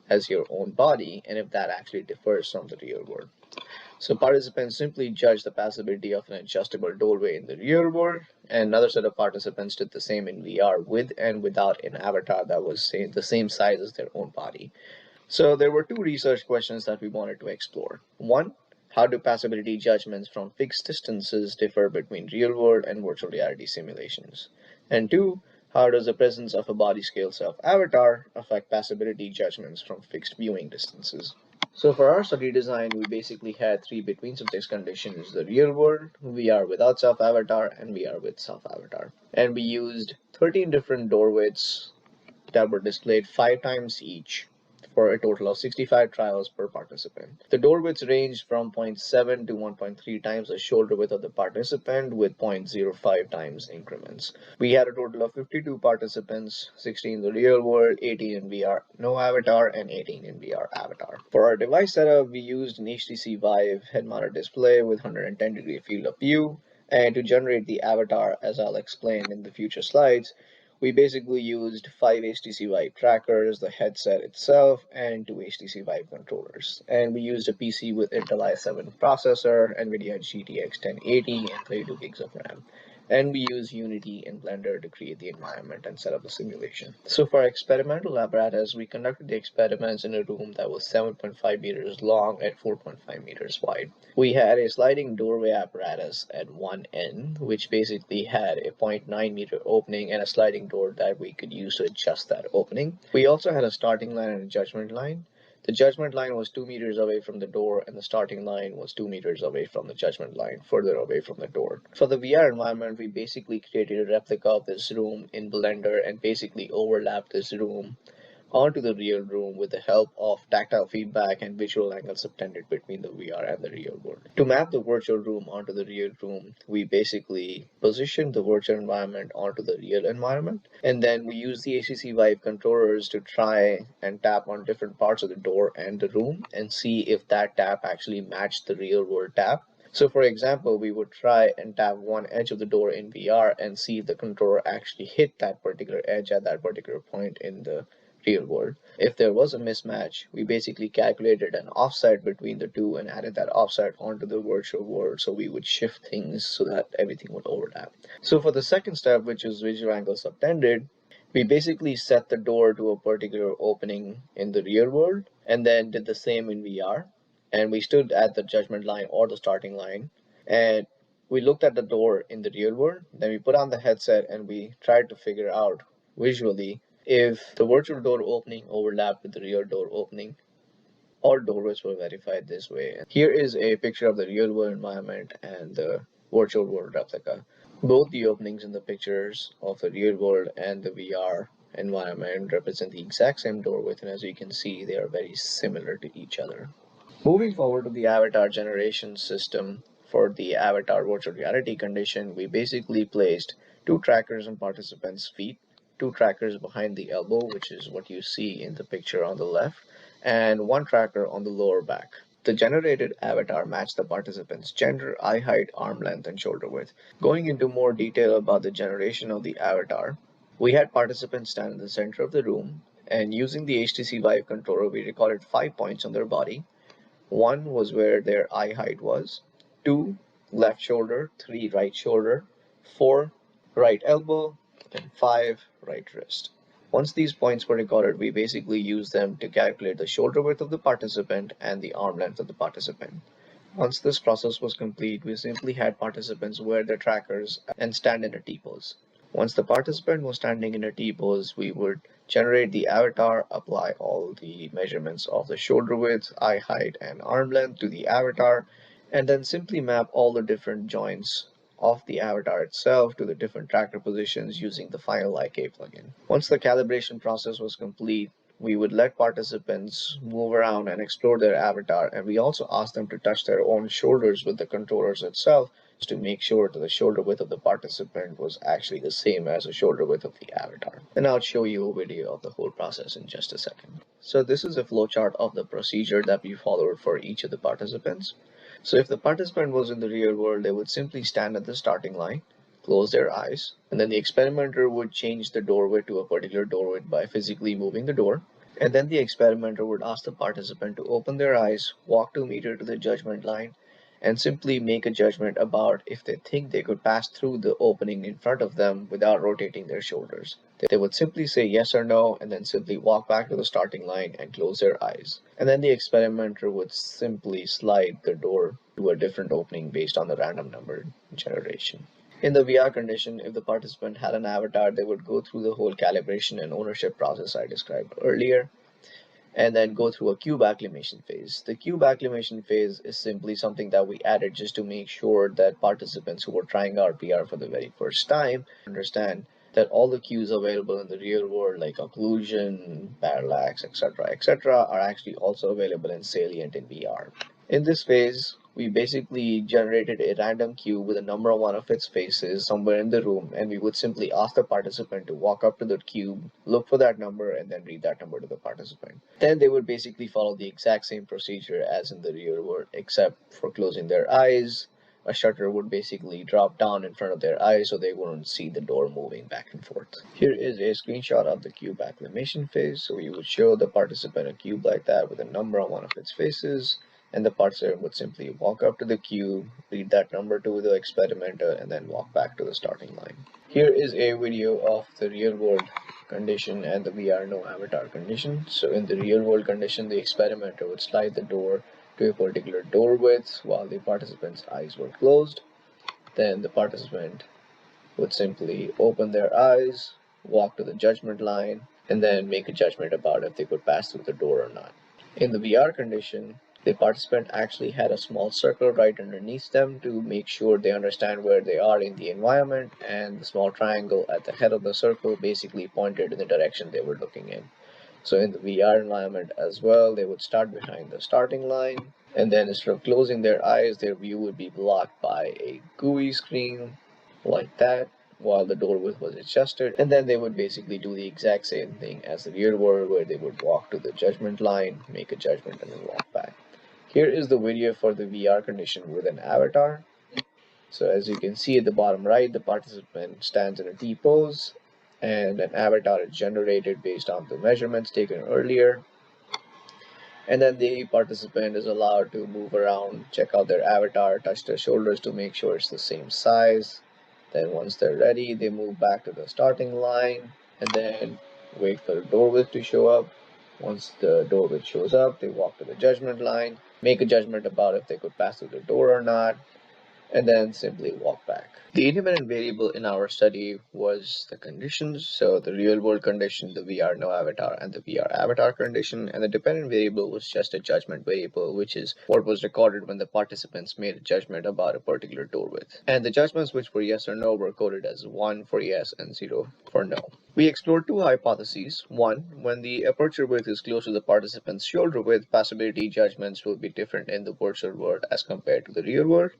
as your own body, and if that actually differs from the real world. So participants simply judge the passability of an adjustable doorway in the real world, and another set of participants did the same in VR with and without an avatar that was the same size as their own body. So there were two research questions that we wanted to explore. One, how do passability judgments from fixed distances differ between real-world and virtual reality simulations? And two, how does the presence of a body-scale self-avatar affect passability judgments from fixed viewing distances? So for our study design, we basically had three between subjects conditions: the real world, VR without self-avatar, and VR with self-avatar. And we used 13 different door widths that were displayed 5 times each for a total of 65 trials per participant. The door widths ranged from 0.7 to 1.3 times the shoulder width of the participant with 0.05 times increments. We had a total of 52 participants, 16 in the real world, 18 in VR no avatar, and 18 in VR avatar. For our device setup, we used an HTC Vive head-mounted display with 110-degree field of view, and to generate the avatar, as I'll explain in the future slides, we basically used 5 HTC Vive trackers, the headset itself, and 2 HTC Vive controllers. And we used a PC with Intel i7 processor, NVIDIA GTX 1080, and 32 gigs of RAM. And we use Unity and Blender to create the environment and set up the simulation. So for our experimental apparatus, we conducted the experiments in a room that was 7.5 meters long and 4.5 meters wide. We had a sliding doorway apparatus at one end, which basically had a 0.9 meter opening and a sliding door that we could use to adjust that opening. We also had a starting line and a judgment line. The judgment line was 2 meters away from the door, and the starting line was 2 meters away from the judgment line, further away from the door. For the VR environment, we basically created a replica of this room in Blender and basically overlapped this room onto the real room with the help of tactile feedback and visual angle subtended between the VR and the real world. To map the virtual room onto the real room, we basically position the virtual environment onto the real environment, and then we use the HTC Vive controllers to try and tap on different parts of the door and the room and see if that tap actually matched the real world tap. So for example, we would try and tap one edge of the door in VR and see if the controller actually hit that particular edge at that particular point in the real world. If there was a mismatch, we basically calculated an offset between the two and added that offset onto the virtual world, so we would shift things so that everything would overlap. So for the second step, which is visual angle subtended, we basically set the door to a particular opening in the real world and then did the same in VR. And we stood at the judgment line or the starting line, and we looked at the door in the real world. Then we put on the headset and we tried to figure out visually if the virtual door opening overlapped with the real door opening. All doorways were verified this way. Here is a picture of the real world environment and the virtual world replica. Both the openings in the pictures of the real world and the VR environment represent the exact same door width, and as you can see, they are very similar to each other. Moving forward to the avatar generation system, for the avatar virtual reality condition, we basically placed two trackers on participants' feet, two trackers behind the elbow, which is what you see in the picture on the left, and one tracker on the lower back. The generated avatar matched the participant's gender, eye height, arm length, and shoulder width. Going into more detail about the generation of the avatar, we had participants stand in the center of the room, and using the HTC Vive controller, we recorded 5 points on their body. One was where their eye height was, two, left shoulder, three, right shoulder, four, right elbow, and five, right wrist. Once these points were recorded, we basically used them to calculate the shoulder width of the participant and the arm length of the participant. Once this process was complete, we simply had participants wear their trackers and stand in a T-pose. Once the participant was standing in a T-pose, we would generate the avatar, apply all the measurements of the shoulder width, eye height, and arm length to the avatar, and then simply map all the different joints of the avatar itself to the different tracker positions using the Final IK plugin. Once the calibration process was complete, we would let participants move around and explore their avatar, and we also asked them to touch their own shoulders with the controllers itself to make sure that the shoulder width of the participant was actually the same as the shoulder width of the avatar. And I'll show you a video of the whole process in just a second. So this is a flowchart of the procedure that we followed for each of the participants. So if the participant was in the real world, they would simply stand at the starting line, close their eyes, and then the experimenter would change the doorway to a particular doorway by physically moving the door. And then the experimenter would ask the participant to open their eyes, walk 2 meters to the judgment line, and simply make a judgment about if they think they could pass through the opening in front of them without rotating their shoulders. They would simply say yes or no, and then simply walk back to the starting line and close their eyes. And then the experimenter would simply slide the door to a different opening based on the random number generation. In the VR condition, if the participant had an avatar, they would go through the whole calibration and ownership process I described earlier, and then go through a cube acclimation phase. The cube acclimation phase is simply something that we added just to make sure that participants who were trying out VR for the very first time understand that all the cues available in the real world, like occlusion, parallax, etc., are actually also available in Salient in VR. In this phase, we basically generated a random cube with a number on one of its faces somewhere in the room, and we would simply ask the participant to walk up to the cube, look for that number, and then read that number to the participant. Then they would basically follow the exact same procedure as in the real world, except for closing their eyes. A shutter would basically drop down in front of their eyes so they wouldn't see the door moving back and forth. Here is a screenshot of the cube acclimation phase. So you would show the participant a cube like that with a number on one of its faces, and the participant would simply walk up to the cube, read that number to the experimenter, and then walk back to the starting line. Here is a video of the real world condition and the VR no avatar condition. So in the real world condition, the experimenter would slide the door to a particular door width while the participant's eyes were closed. Then the participant would simply open their eyes, walk to the judgment line, and then make a judgment about if they could pass through the door or not. In the VR condition, the participant actually had a small circle right underneath them to make sure they understand where they are in the environment, and the small triangle at the head of the circle basically pointed in the direction they were looking in. So in the VR environment as well, they would start behind the starting line, and then instead of closing their eyes, their view would be blocked by a GUI screen like that while the door width was adjusted, and then they would basically do the exact same thing as the real world, where they would walk to the judgment line, make a judgment, and then walk back. Here is the video for the VR condition with an avatar. So as you can see at the bottom right, the participant stands in a T pose, and an avatar is generated based on the measurements taken earlier. And then the participant is allowed to move around, check out their avatar, touch their shoulders to make sure it's the same size. Then once they're ready, they move back to the starting line and then wait for the door width to show up. Once the door width shows up, they walk to the judgment line, make a judgment about if they could pass through the door or not, and then simply walk back. The independent variable in our study was the conditions, so the real world condition, the VR no avatar, and the VR avatar condition, and the dependent variable was just a judgment variable, which is what was recorded when the participants made a judgment about a particular door width. And the judgments which were yes or no were coded as 1 for yes and 0 for no. We explored two hypotheses. One, when the aperture width is close to the participant's shoulder width, passability judgments will be different in the virtual world as compared to the real world.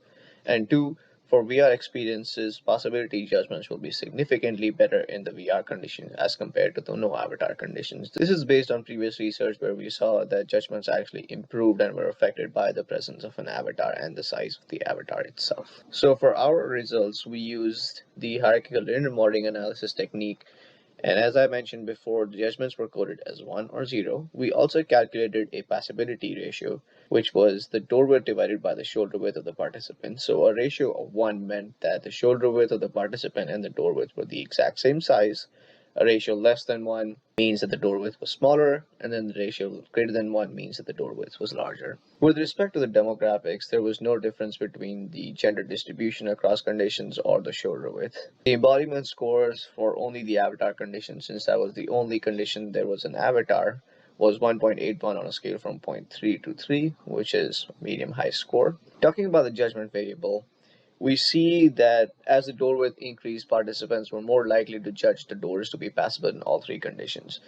And two, for VR experiences, possibility judgments will be significantly better in the VR condition as compared to the no avatar conditions. This is based on previous research where we saw that judgments actually improved and were affected by the presence of an avatar and the size of the avatar itself. So for our results, we used the hierarchical linear modeling analysis technique. And as I mentioned before, the judgments were coded as 1 or 0. We also calculated a passability ratio, which was the door width divided by the shoulder width of the participant. So a ratio of 1 meant that the shoulder width of the participant and the door width were the exact same size. A ratio less than 1 means that the door width was smaller, and then the ratio greater than 1 means that the door width was larger. With respect to the demographics, there was no difference between the gender distribution across conditions or the shoulder width. The embodiment scores for only the avatar condition, since that was the only condition there was an avatar, was 1.81 on a scale from 0.3 to 3, which is a medium high score. Talking about the judgment variable, we see that as the door width increased, participants were more likely to judge the doors to be passable in all three conditions,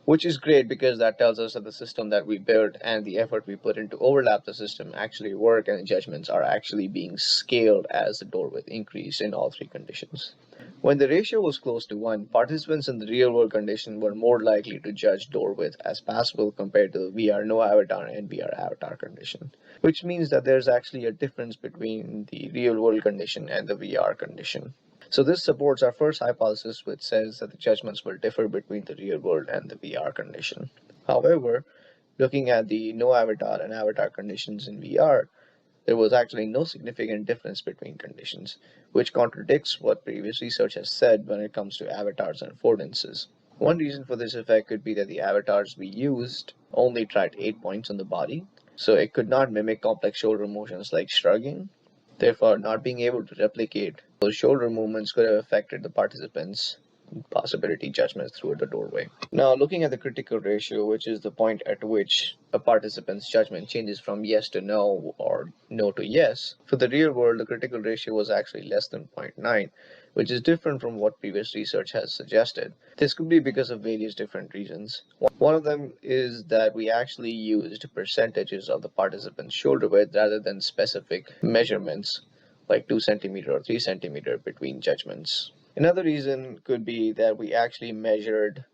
which is great because that tells us that the system that we built and the effort we put in to overlap the system actually work, and the judgments are actually being scaled as the door width increased in all three conditions. When the ratio was close to 1, participants in the real-world condition were more likely to judge door width as passable compared to the VR no avatar and VR avatar condition, which means that there's actually a difference between the real-world condition and the VR condition. So this supports our first hypothesis, which says that the judgments will differ between the real world and the VR condition. However, looking at the no avatar and avatar conditions in VR, there was actually no significant difference between conditions, which contradicts what previous research has said when it comes to avatars and affordances. One reason for this effect could be that the avatars we used only tracked 8 points on the body, so it could not mimic complex shoulder motions like shrugging. Therefore, not being able to replicate those shoulder movements could have affected the participants' possibility judgments through the doorway. Now, looking at the critical ratio, which is the point at which a participant's judgment changes from yes to no or no to yes, for the real world, the critical ratio was actually less than 0.9, which is different from what previous research has suggested. This could be because of various different reasons. One of them is that we actually used percentages of the participant's shoulder width rather than specific measurements like 2 centimeter or 3 centimeter between judgments. Another reason could be that we actually measured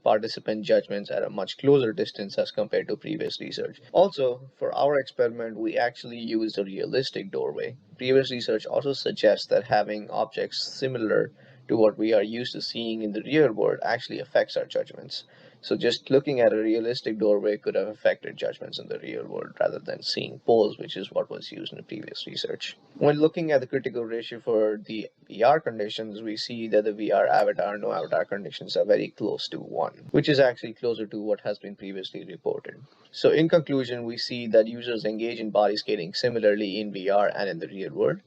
participant judgments at a much closer distance as compared to previous research. Also, for our experiment, we actually used a realistic doorway. Previous research also suggests that having objects similar to what we are used to seeing in the real world actually affects our judgments. So just looking at a realistic doorway could have affected judgments in the real world rather than seeing poles, which is what was used in the previous research. When looking at the critical ratio for the VR conditions, we see that the VR avatar, no avatar conditions are very close to 1, which is actually closer to what has been previously reported. So in conclusion, we see that users engage in body scaling similarly in VR and in the real world.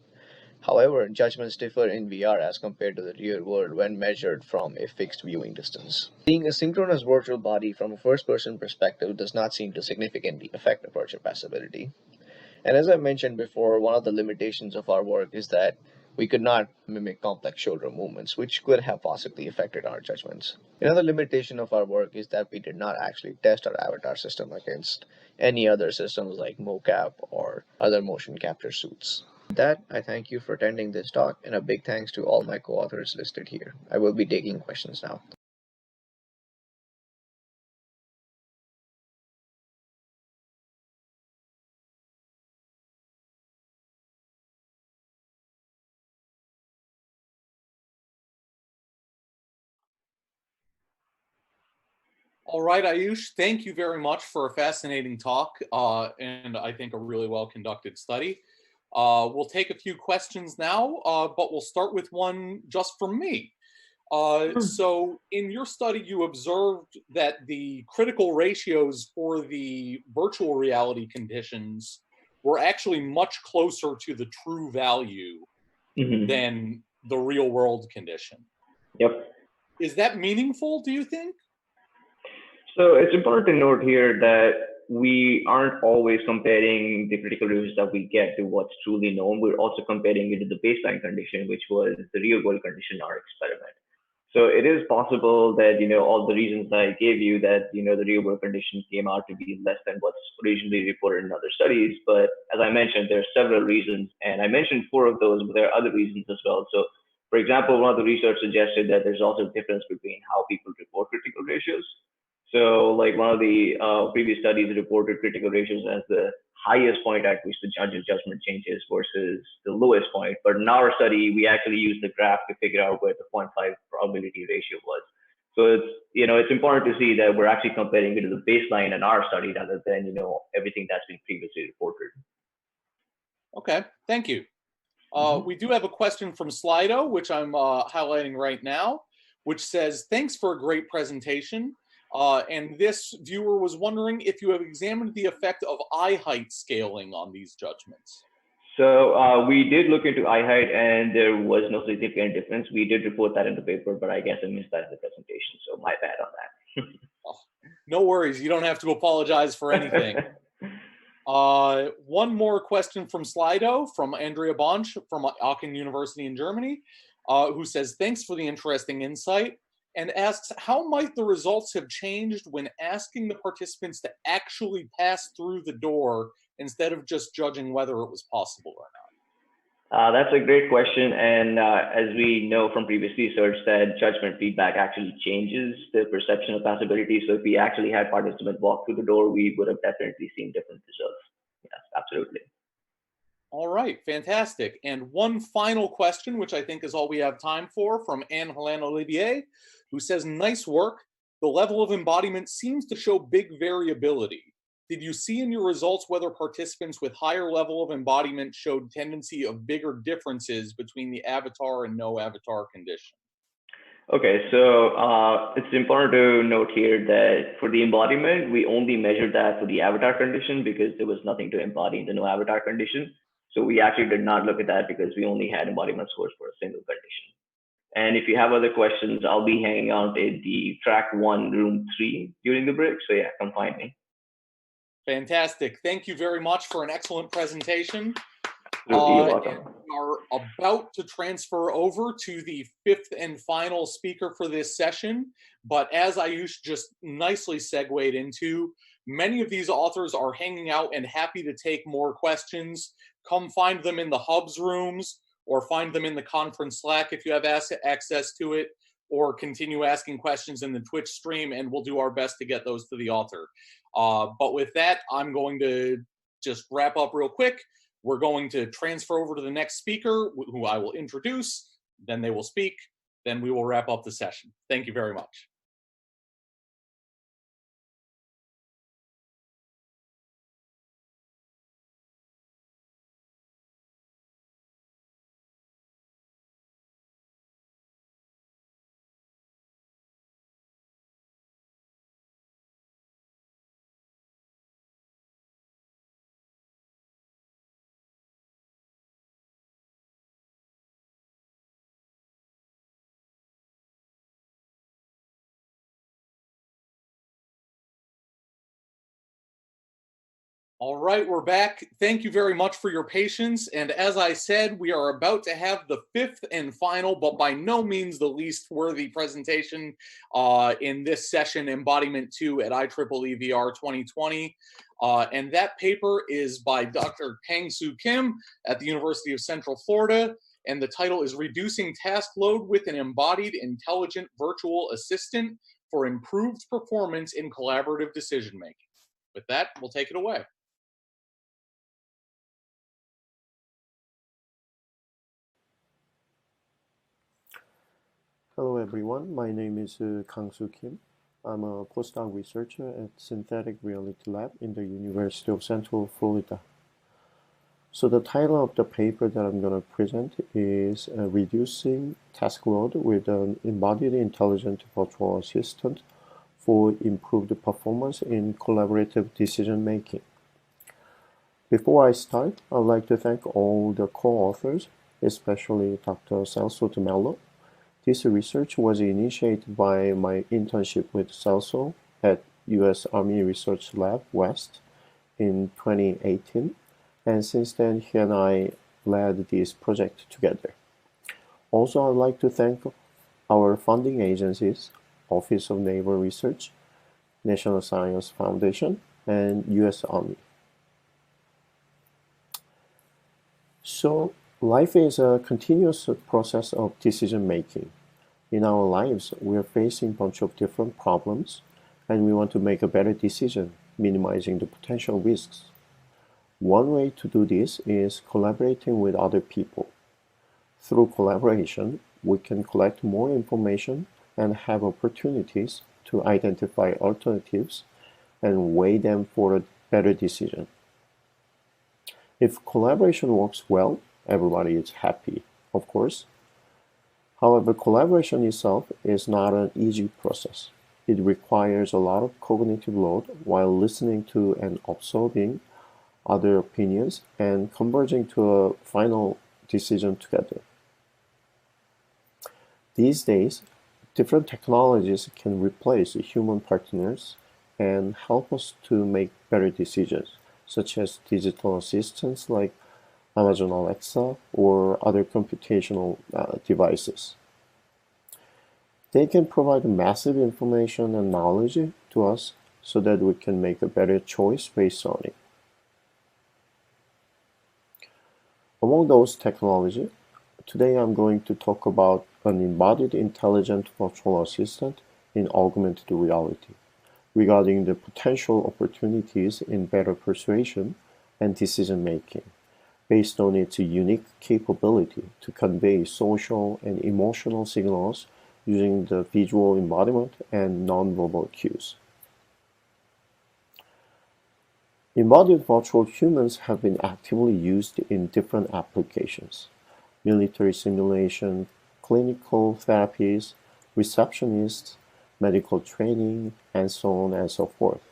However, judgments differ in VR as compared to the real world when measured from a fixed viewing distance. Seeing a synchronous virtual body from a first-person perspective does not seem to significantly affect aperture passability. And as I mentioned before, one of the limitations of our work is that We could not mimic complex shoulder movements, which could have possibly affected our judgments. Another limitation of our work is that we did not actually test our avatar system against any other systems like mocap or other motion capture suits. With that, I thank you for attending this talk, and a big thanks to all my co-authors listed here. I will be taking questions now. All right, Ayush, thank you very much for a fascinating talk and I think a really well conducted study. We'll take a few questions now, but we'll start with one just from me. So in your study, you observed that the critical ratios for the virtual reality conditions were actually much closer to the true value than the real world condition. Yep. Is that meaningful, do you think? So it's important to note here that we aren't always comparing the critical ratios that we get to what's truly known. We're also comparing it to the baseline condition, which was the real world condition in our experiment. So it is possible that, all the reasons I gave you that, the real world condition came out to be less than what's originally reported in other studies. But as I mentioned, there are several reasons, and I mentioned 4 of those, but there are other reasons as well. So for example, one of the research suggested that there's also a difference between how people report critical ratios. So like one of the previous studies reported critical ratios as the highest point at which the judge's judgment changes versus the lowest point. But in our study, we actually used the graph to figure out where the 0.5 probability ratio was. So it's important to see that we're actually comparing it to the baseline in our study rather than, everything that's been previously reported. Okay, thank you. We do have a question from Slido, which I'm highlighting right now, which says, thanks for a great presentation. And this viewer was wondering if you have examined the effect of eye height scaling on these judgments. So we did look into eye height, and there was no significant difference. We did report that in the paper, but I guess I missed that in the presentation, so my bad on that. Oh, no worries. You don't have to apologize for anything. One more question from Slido, from Andrea Bonch from Aachen University in Germany, who says, thanks for the interesting insight, and asks, how might the results have changed when asking the participants to actually pass through the door instead of just judging whether it was possible or not? That's a great question. And as we know from previous research, that judgment feedback actually changes the perception of possibility. So if we actually had participants walk through the door, we would have definitely seen different results. Yes, absolutely. All right, fantastic. And one final question, which I think is all we have time for, from Anne-Helene Olivier, who says, nice work. The level of embodiment seems to show big variability. Did you see in your results whether participants with higher level of embodiment showed tendency of bigger differences between the avatar and no avatar condition? Okay, so it's important to note here that for the embodiment, we only measured that for the avatar condition because there was nothing to embody in the no avatar condition. So we actually did not look at that because we only had embodiment scores for a single condition. And if you have other questions, I'll be hanging out in the track 1, room 3 during the break. So yeah, come find me. Fantastic. Thank you very much for an excellent presentation. You're welcome. We are about to transfer over to the 5th and final speaker for this session. But as Ayush just nicely segued into, many of these authors are hanging out and happy to take more questions. Come find them in the hubs rooms, or find them in the conference Slack if you have access to it, or continue asking questions in the Twitch stream, and we'll do our best to get those to the author. But with that, I'm going to just wrap up real quick. We're going to transfer over to the next speaker, who I will introduce, then they will speak, then we will wrap up the session. Thank you very much. All right, we're back. Thank you very much for your patience. And as I said, we are about to have the fifth and final, but by no means the least worthy presentation in this session, Embodiment 2 at IEEE VR 2020. And that paper is by Dr. Pang-Soo Kim at the University of Central Florida. And the title is Reducing Task Load with an Embodied Intelligent Virtual Assistant for Improved Performance in Collaborative Decision Making. With that, we'll take it away. Hello everyone, my name is Kang-Soo Kim. I'm a postdoc researcher at Synthetic Reality Lab in the University of Central Florida. So the title of the paper that I'm going to present is Reducing Task Load with an Embodied Intelligent Virtual Assistant for Improved Performance in Collaborative Decision Making. Before I start, I'd like to thank all the co-authors, especially Dr. Celso de Mello. This research was initiated by my internship with Celso at U.S. Army Research Lab West in 2018, and since then he and I led this project together. Also, I'd like to thank our funding agencies, Office of Naval Research, National Science Foundation, and U.S. Army. So, life is a continuous process of decision making. In our lives, we are facing a bunch of different problems, and we want to make a better decision, minimizing the potential risks. One way to do this is collaborating with other people. Through collaboration, we can collect more information and have opportunities to identify alternatives and weigh them for a better decision. If collaboration works well, everybody is happy, of course. However, collaboration itself is not an easy process. It requires a lot of cognitive load while listening to and absorbing other opinions and converging to a final decision together. These days, different technologies can replace human partners and help us to make better decisions, such as digital assistants like Amazon Alexa, or other computational devices. They can provide massive information and knowledge to us so that we can make a better choice based on it. Among those technologies, today I'm going to talk about an embodied intelligent virtual assistant in augmented reality, regarding the potential opportunities in better persuasion and decision making, based on its unique capability to convey social and emotional signals using the visual embodiment and nonverbal cues. Embodied virtual humans have been actively used in different applications: military simulation, clinical therapies, receptionists, medical training, and so on and so forth.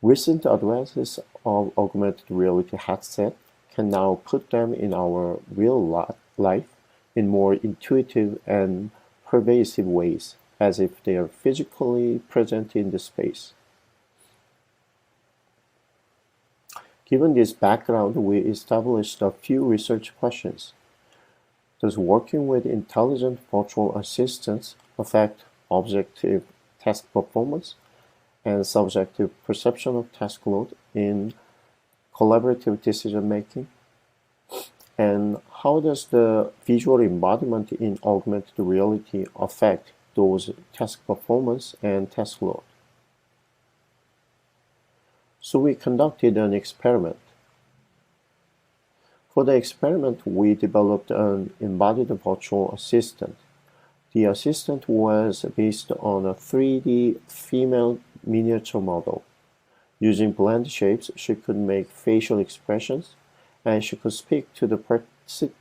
Recent advances of augmented reality headset can now put them in our real life in more intuitive and pervasive ways, as if they are physically present in the space. Given this background, we established a few research questions. Does working with intelligent virtual assistants affect objective task performance and subjective perception of task load in collaborative decision making? And how does the visual embodiment in augmented reality affect those task performance and task load? So we conducted an experiment. For the experiment, we developed an embodied virtual assistant. The assistant was based on a 3D female miniature model. Using blend shapes, she could make facial expressions, and she could speak to the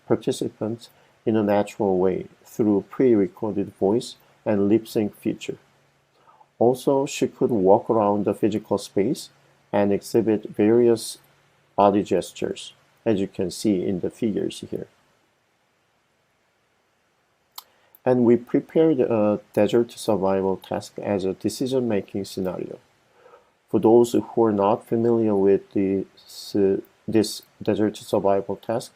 participants in a natural way through pre-recorded voice and lip sync feature. Also, she could walk around the physical space and exhibit various body gestures, as you can see in the figures here. And we prepared a desert survival task as a decision-making scenario. For those who are not familiar with this desert survival task,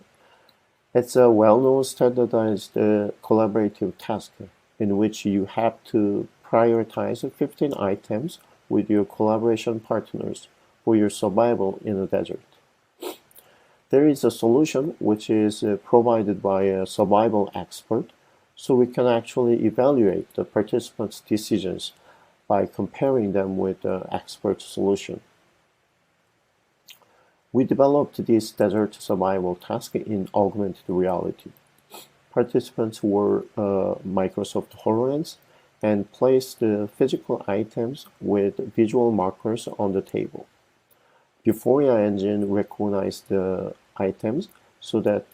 it's a well-known standardized collaborative task in which you have to prioritize 15 items with your collaboration partners for your survival in the desert. There is a solution which is provided by a survival expert, so we can actually evaluate the participants' decisions by comparing them with the expert solution. We developed this desert survival task in augmented reality. Participants wore Microsoft HoloLens and placed the physical items with visual markers on the table. Euphoria engine recognized the items so that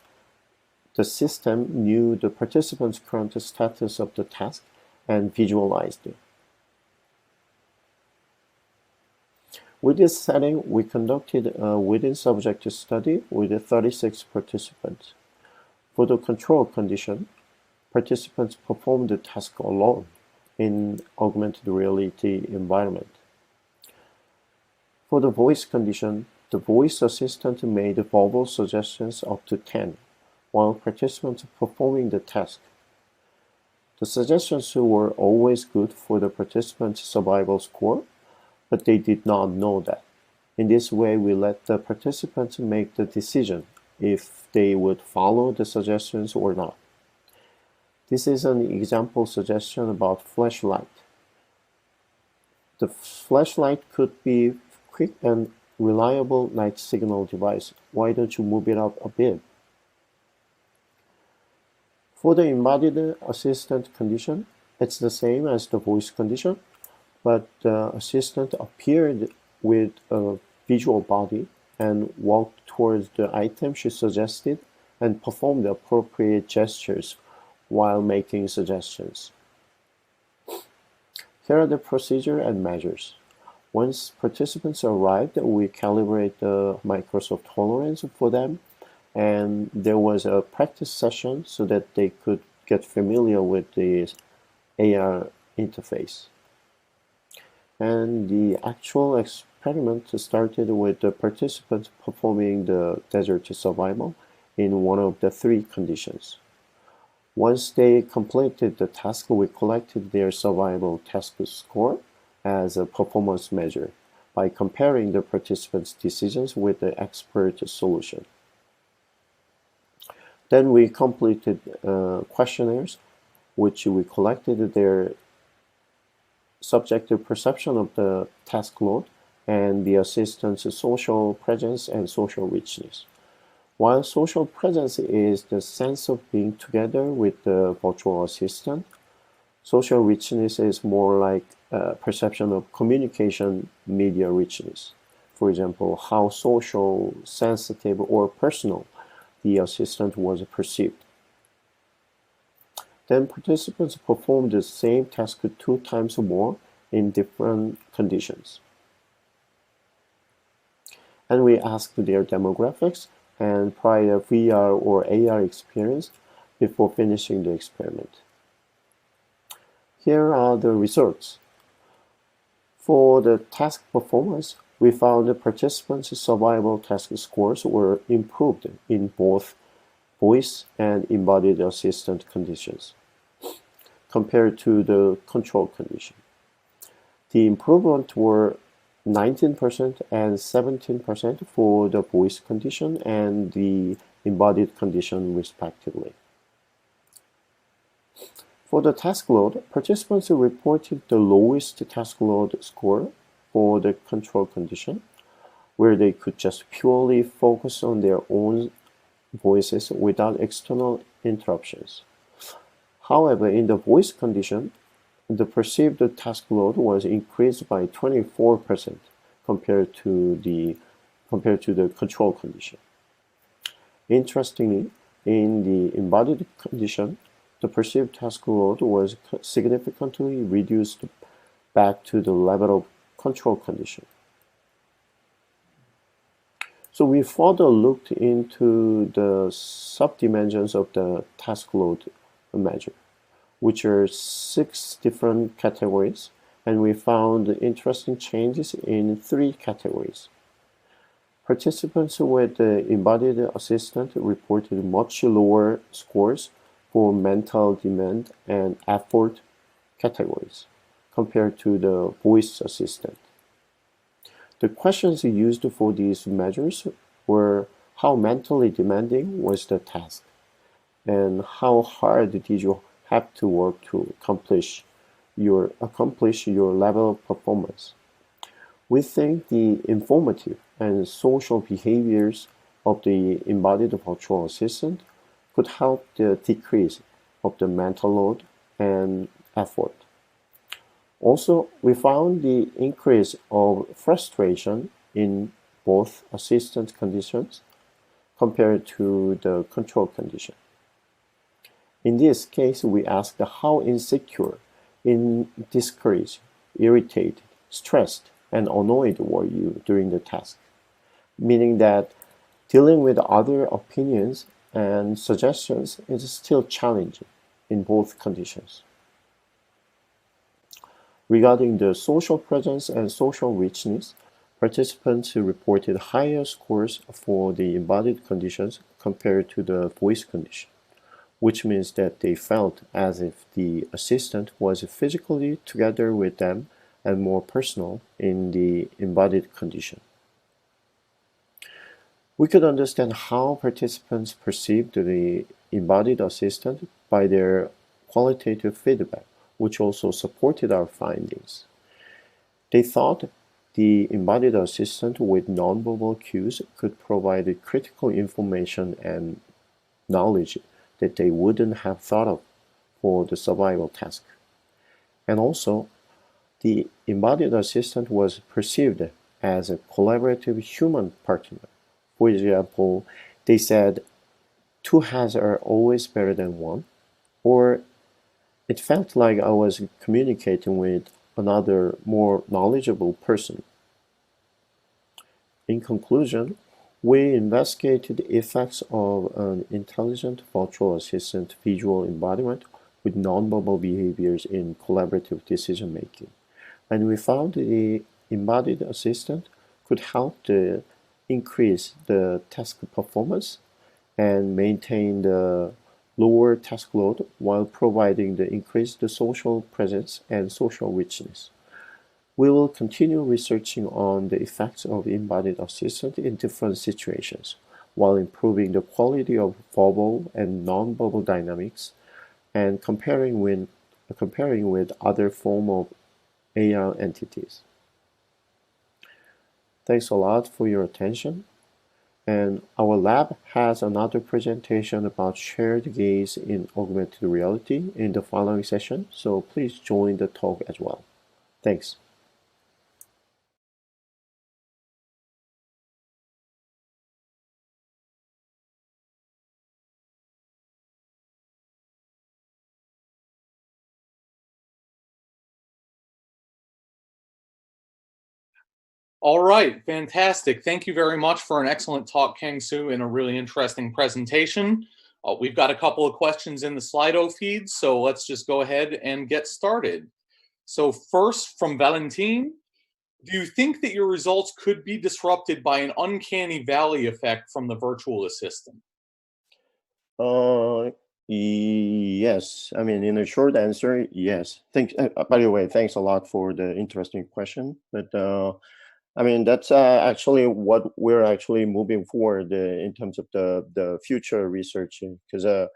the system knew the participant's current status of the task and visualized it. With this setting, we conducted a within-subject study with 36 participants. For the control condition, participants performed the task alone in augmented reality environment. For the voice condition, the voice assistant made verbal suggestions up to 10, while participants performing the task. The suggestions were always good for the participant's survival score, but they did not know that. In this way, we let the participants make the decision if they would follow the suggestions or not. This is an example suggestion about flashlight. The flashlight could be quick and reliable night signal device. Why don't you move it up a bit? For the embodied assistant condition, it's the same as the voice condition, but the assistant appeared with a visual body and walked towards the item she suggested and performed the appropriate gestures while making suggestions. Here are the procedure and measures. Once participants arrived, we calibrate the Microsoft HoloLens for them, and there was a practice session so that they could get familiar with the AR interface. And the actual experiment started with the participants performing the desert survival in one of the 3 conditions. Once they completed the task, we collected their survival task score as a performance measure by comparing the participants' decisions with the expert solution. Then we completed questionnaires, which we collected their subjective perception of the task load and the assistant's social presence and social richness. While social presence is the sense of being together with the virtual assistant, social richness is more like perception of communication media richness. For example, how social, sensitive, or personal the assistant was perceived. Then participants performed the same task 2 times more in different conditions. And we asked their demographics and prior VR or AR experience before finishing the experiment. Here are the results. For the task performance, we found the participants' survival task scores were improved in both voice and embodied assistant conditions compared to the control condition. The improvements were 19% and 17% for the voice condition and the embodied condition respectively. For the task load, participants reported the lowest task load score for the control condition, where they could just purely focus on their own voices without external interruptions. However, in the voice condition, the perceived task load was increased by 24% compared to the control condition. Interestingly, in the embodied condition, the perceived task load was significantly reduced back to the level of control condition. So we further looked into the subdimensions of the task load measure, which are 6 different categories, and we found interesting changes in 3 categories. Participants with the embodied assistant reported much lower scores for mental demand and effort categories compared to the voice assistant. The questions used for these measures were how mentally demanding was the task, and how hard did you have to work to accomplish your level of performance. We think the informative and social behaviors of the embodied virtual assistant could help the decrease of the mental load and effort. Also, we found the increase of frustration in both assistant conditions compared to the control condition. In this case, we asked how insecure, discouraged, irritated, stressed, and annoyed were you during the task, meaning that dealing with other opinions and suggestions is still challenging in both conditions. Regarding the social presence and social richness, participants reported higher scores for the embodied conditions compared to the voice condition, which means that they felt as if the assistant was physically together with them and more personal in the embodied condition. We could understand how participants perceived the embodied assistant by their qualitative feedback, which also supported our findings. They thought the embodied assistant with nonverbal cues could provide critical information and knowledge that they wouldn't have thought of for the survival task. And also, the embodied assistant was perceived as a collaborative human partner. For example, they said, 2 heads are always better than 1, or it felt like I was communicating with another, more knowledgeable person. In conclusion, we investigated the effects of an intelligent virtual assistant visual embodiment with nonverbal behaviors in collaborative decision making. And we found the embodied assistant could help to increase the task performance and maintain the lower task load while providing the increased social presence and social richness. We will continue researching on the effects of embodied assistant in different situations while improving the quality of verbal and nonverbal dynamics and comparing with other forms of AI entities. Thanks a lot for your attention. And our lab has another presentation about shared gaze in augmented reality in the following session, so please join the talk as well. Thanks. All right, fantastic. Thank you very much for an excellent talk, Kang-Soo, and a really interesting presentation. We've got a couple of questions in the Slido feed, so let's just go ahead and get started. So first, from Valentine, do you think that your results could be disrupted by an uncanny valley effect from the virtual assistant? Yes. I mean, in a short answer, yes. By the way, thanks a lot for the interesting question. But I mean, that's actually what we're actually moving forward in terms of the future research, because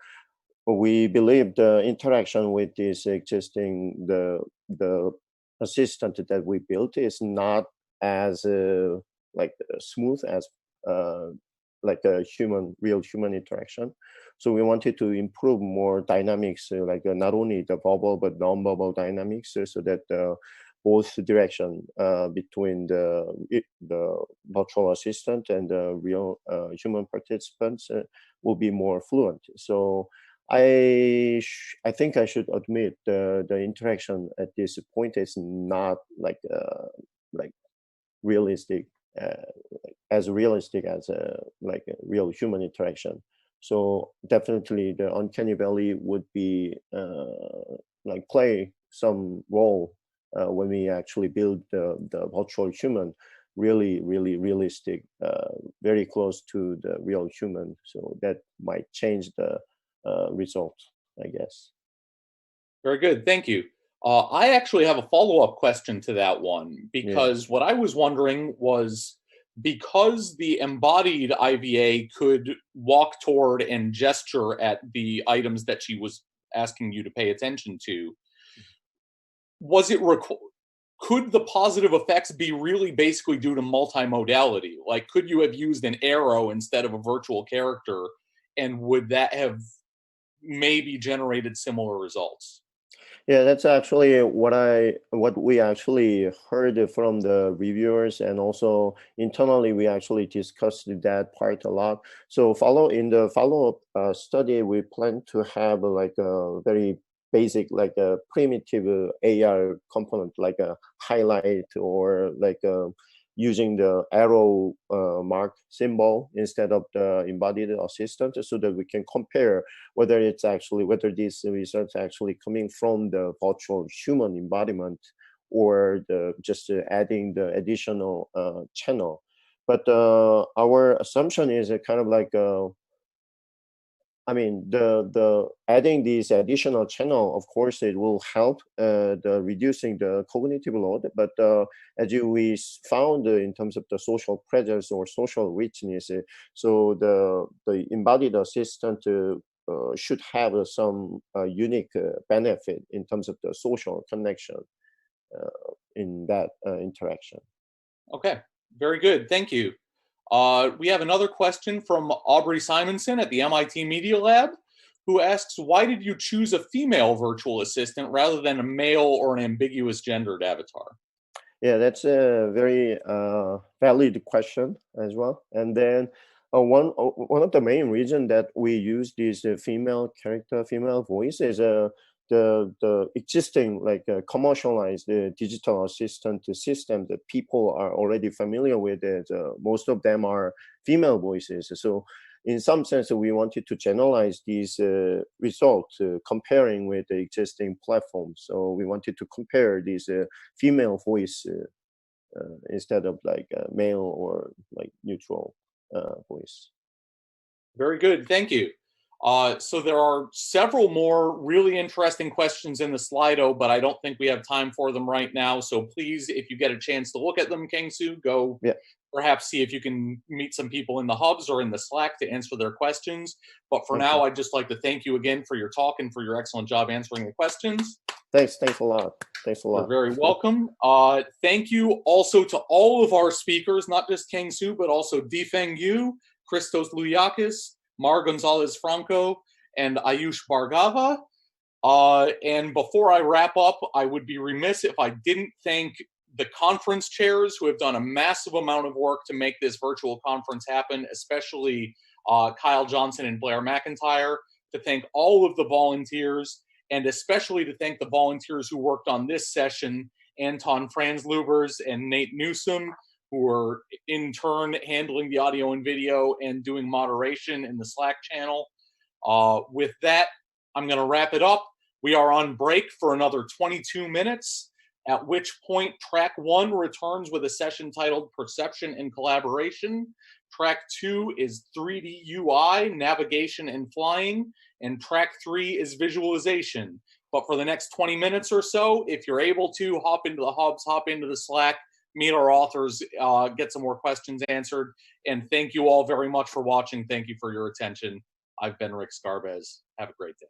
we believe the interaction with this existing the assistant that we built is not as like smooth as like a real human interaction. So we wanted to improve more dynamics, like not only the verbal but non-verbal dynamics, so that both direction between the virtual assistant and the real human participants will be more fluent. So I think I should admit the interaction at this point is not like realistic, as realistic as like a real human interaction. So definitely the uncanny valley would be like play some role when we actually build the virtual human, really realistic, very close to the real human. So that might change the result, I guess. Very good. Thank you. I actually have a follow-up question to that one, because what I was wondering was, because the embodied IVA could walk toward and gesture at the items that she was asking you to pay attention to, was it could the positive effects be really basically due to multimodality? Like, could you have used an arrow instead of a virtual character, and would that have maybe generated similar results? Yeah, that's actually what we actually heard from the reviewers, and also internally we actually discussed that part a lot. So in the follow-up study, we plan to have like a very basic, like a primitive AR component, like a highlight, or like using the arrow mark symbol instead of the embodied assistant, so that we can compare whether these results actually coming from the virtual human embodiment, or just adding the additional channel. But our assumption is kind of like the adding these additional channel, of course, it will help the reducing the cognitive load. But as we found in terms of the social presence or social richness, so the embodied assistant should have some unique benefit in terms of the social connection in that interaction. Okay, very good. Thank you. We have another question from Aubrey Simonson at the MIT Media Lab, who asks, why did you choose a female virtual assistant rather than a male or an ambiguous gendered avatar? Yeah, that's a very valid question as well. And then one of the main reasons that we use this female voice is the existing, like commercialized digital assistant system that people are already familiar with. It. Most of them are female voices. So in some sense, we wanted to generalize these results comparing with the existing platforms. So we wanted to compare these female voice instead of like male or like neutral voice. Very good. Thank you. So there are several more really interesting questions in the Slido, but I don't think we have time for them right now. So please, if you get a chance to look at them, Kang-Soo, go perhaps see if you can meet some people in the hubs or in the Slack to answer their questions. But for now, I'd just like to thank you again for your talk and for your excellent job answering the questions. Thanks a lot. You're very welcome. Thank you also to all of our speakers, not just Kang-Soo, but also Difeng Yu, Christos Louyakis, Mar Gonzalez Franco, and Ayush Bhargava. And before I wrap up, I would be remiss if I didn't thank the conference chairs, who have done a massive amount of work to make this virtual conference happen, especially Kyle Johnson and Blair McIntyre, to thank all of the volunteers, and especially to thank the volunteers who worked on this session, Anton Franzlubers and Nate Newsom, who are in turn handling the audio and video and doing moderation in the Slack channel. With that, I'm going to wrap it up. We are on break for another 22 minutes, at which point track 1 returns with a session titled Perception and Collaboration. Track 2 is 3D UI, Navigation and Flying, and track 3 is Visualization. But for the next 20 minutes or so, if you're able to, hop into the hubs, hop into the Slack, meet our authors, get some more questions answered. And thank you all very much for watching. Thank you for your attention. I've been Rick Scarbez. Have a great day.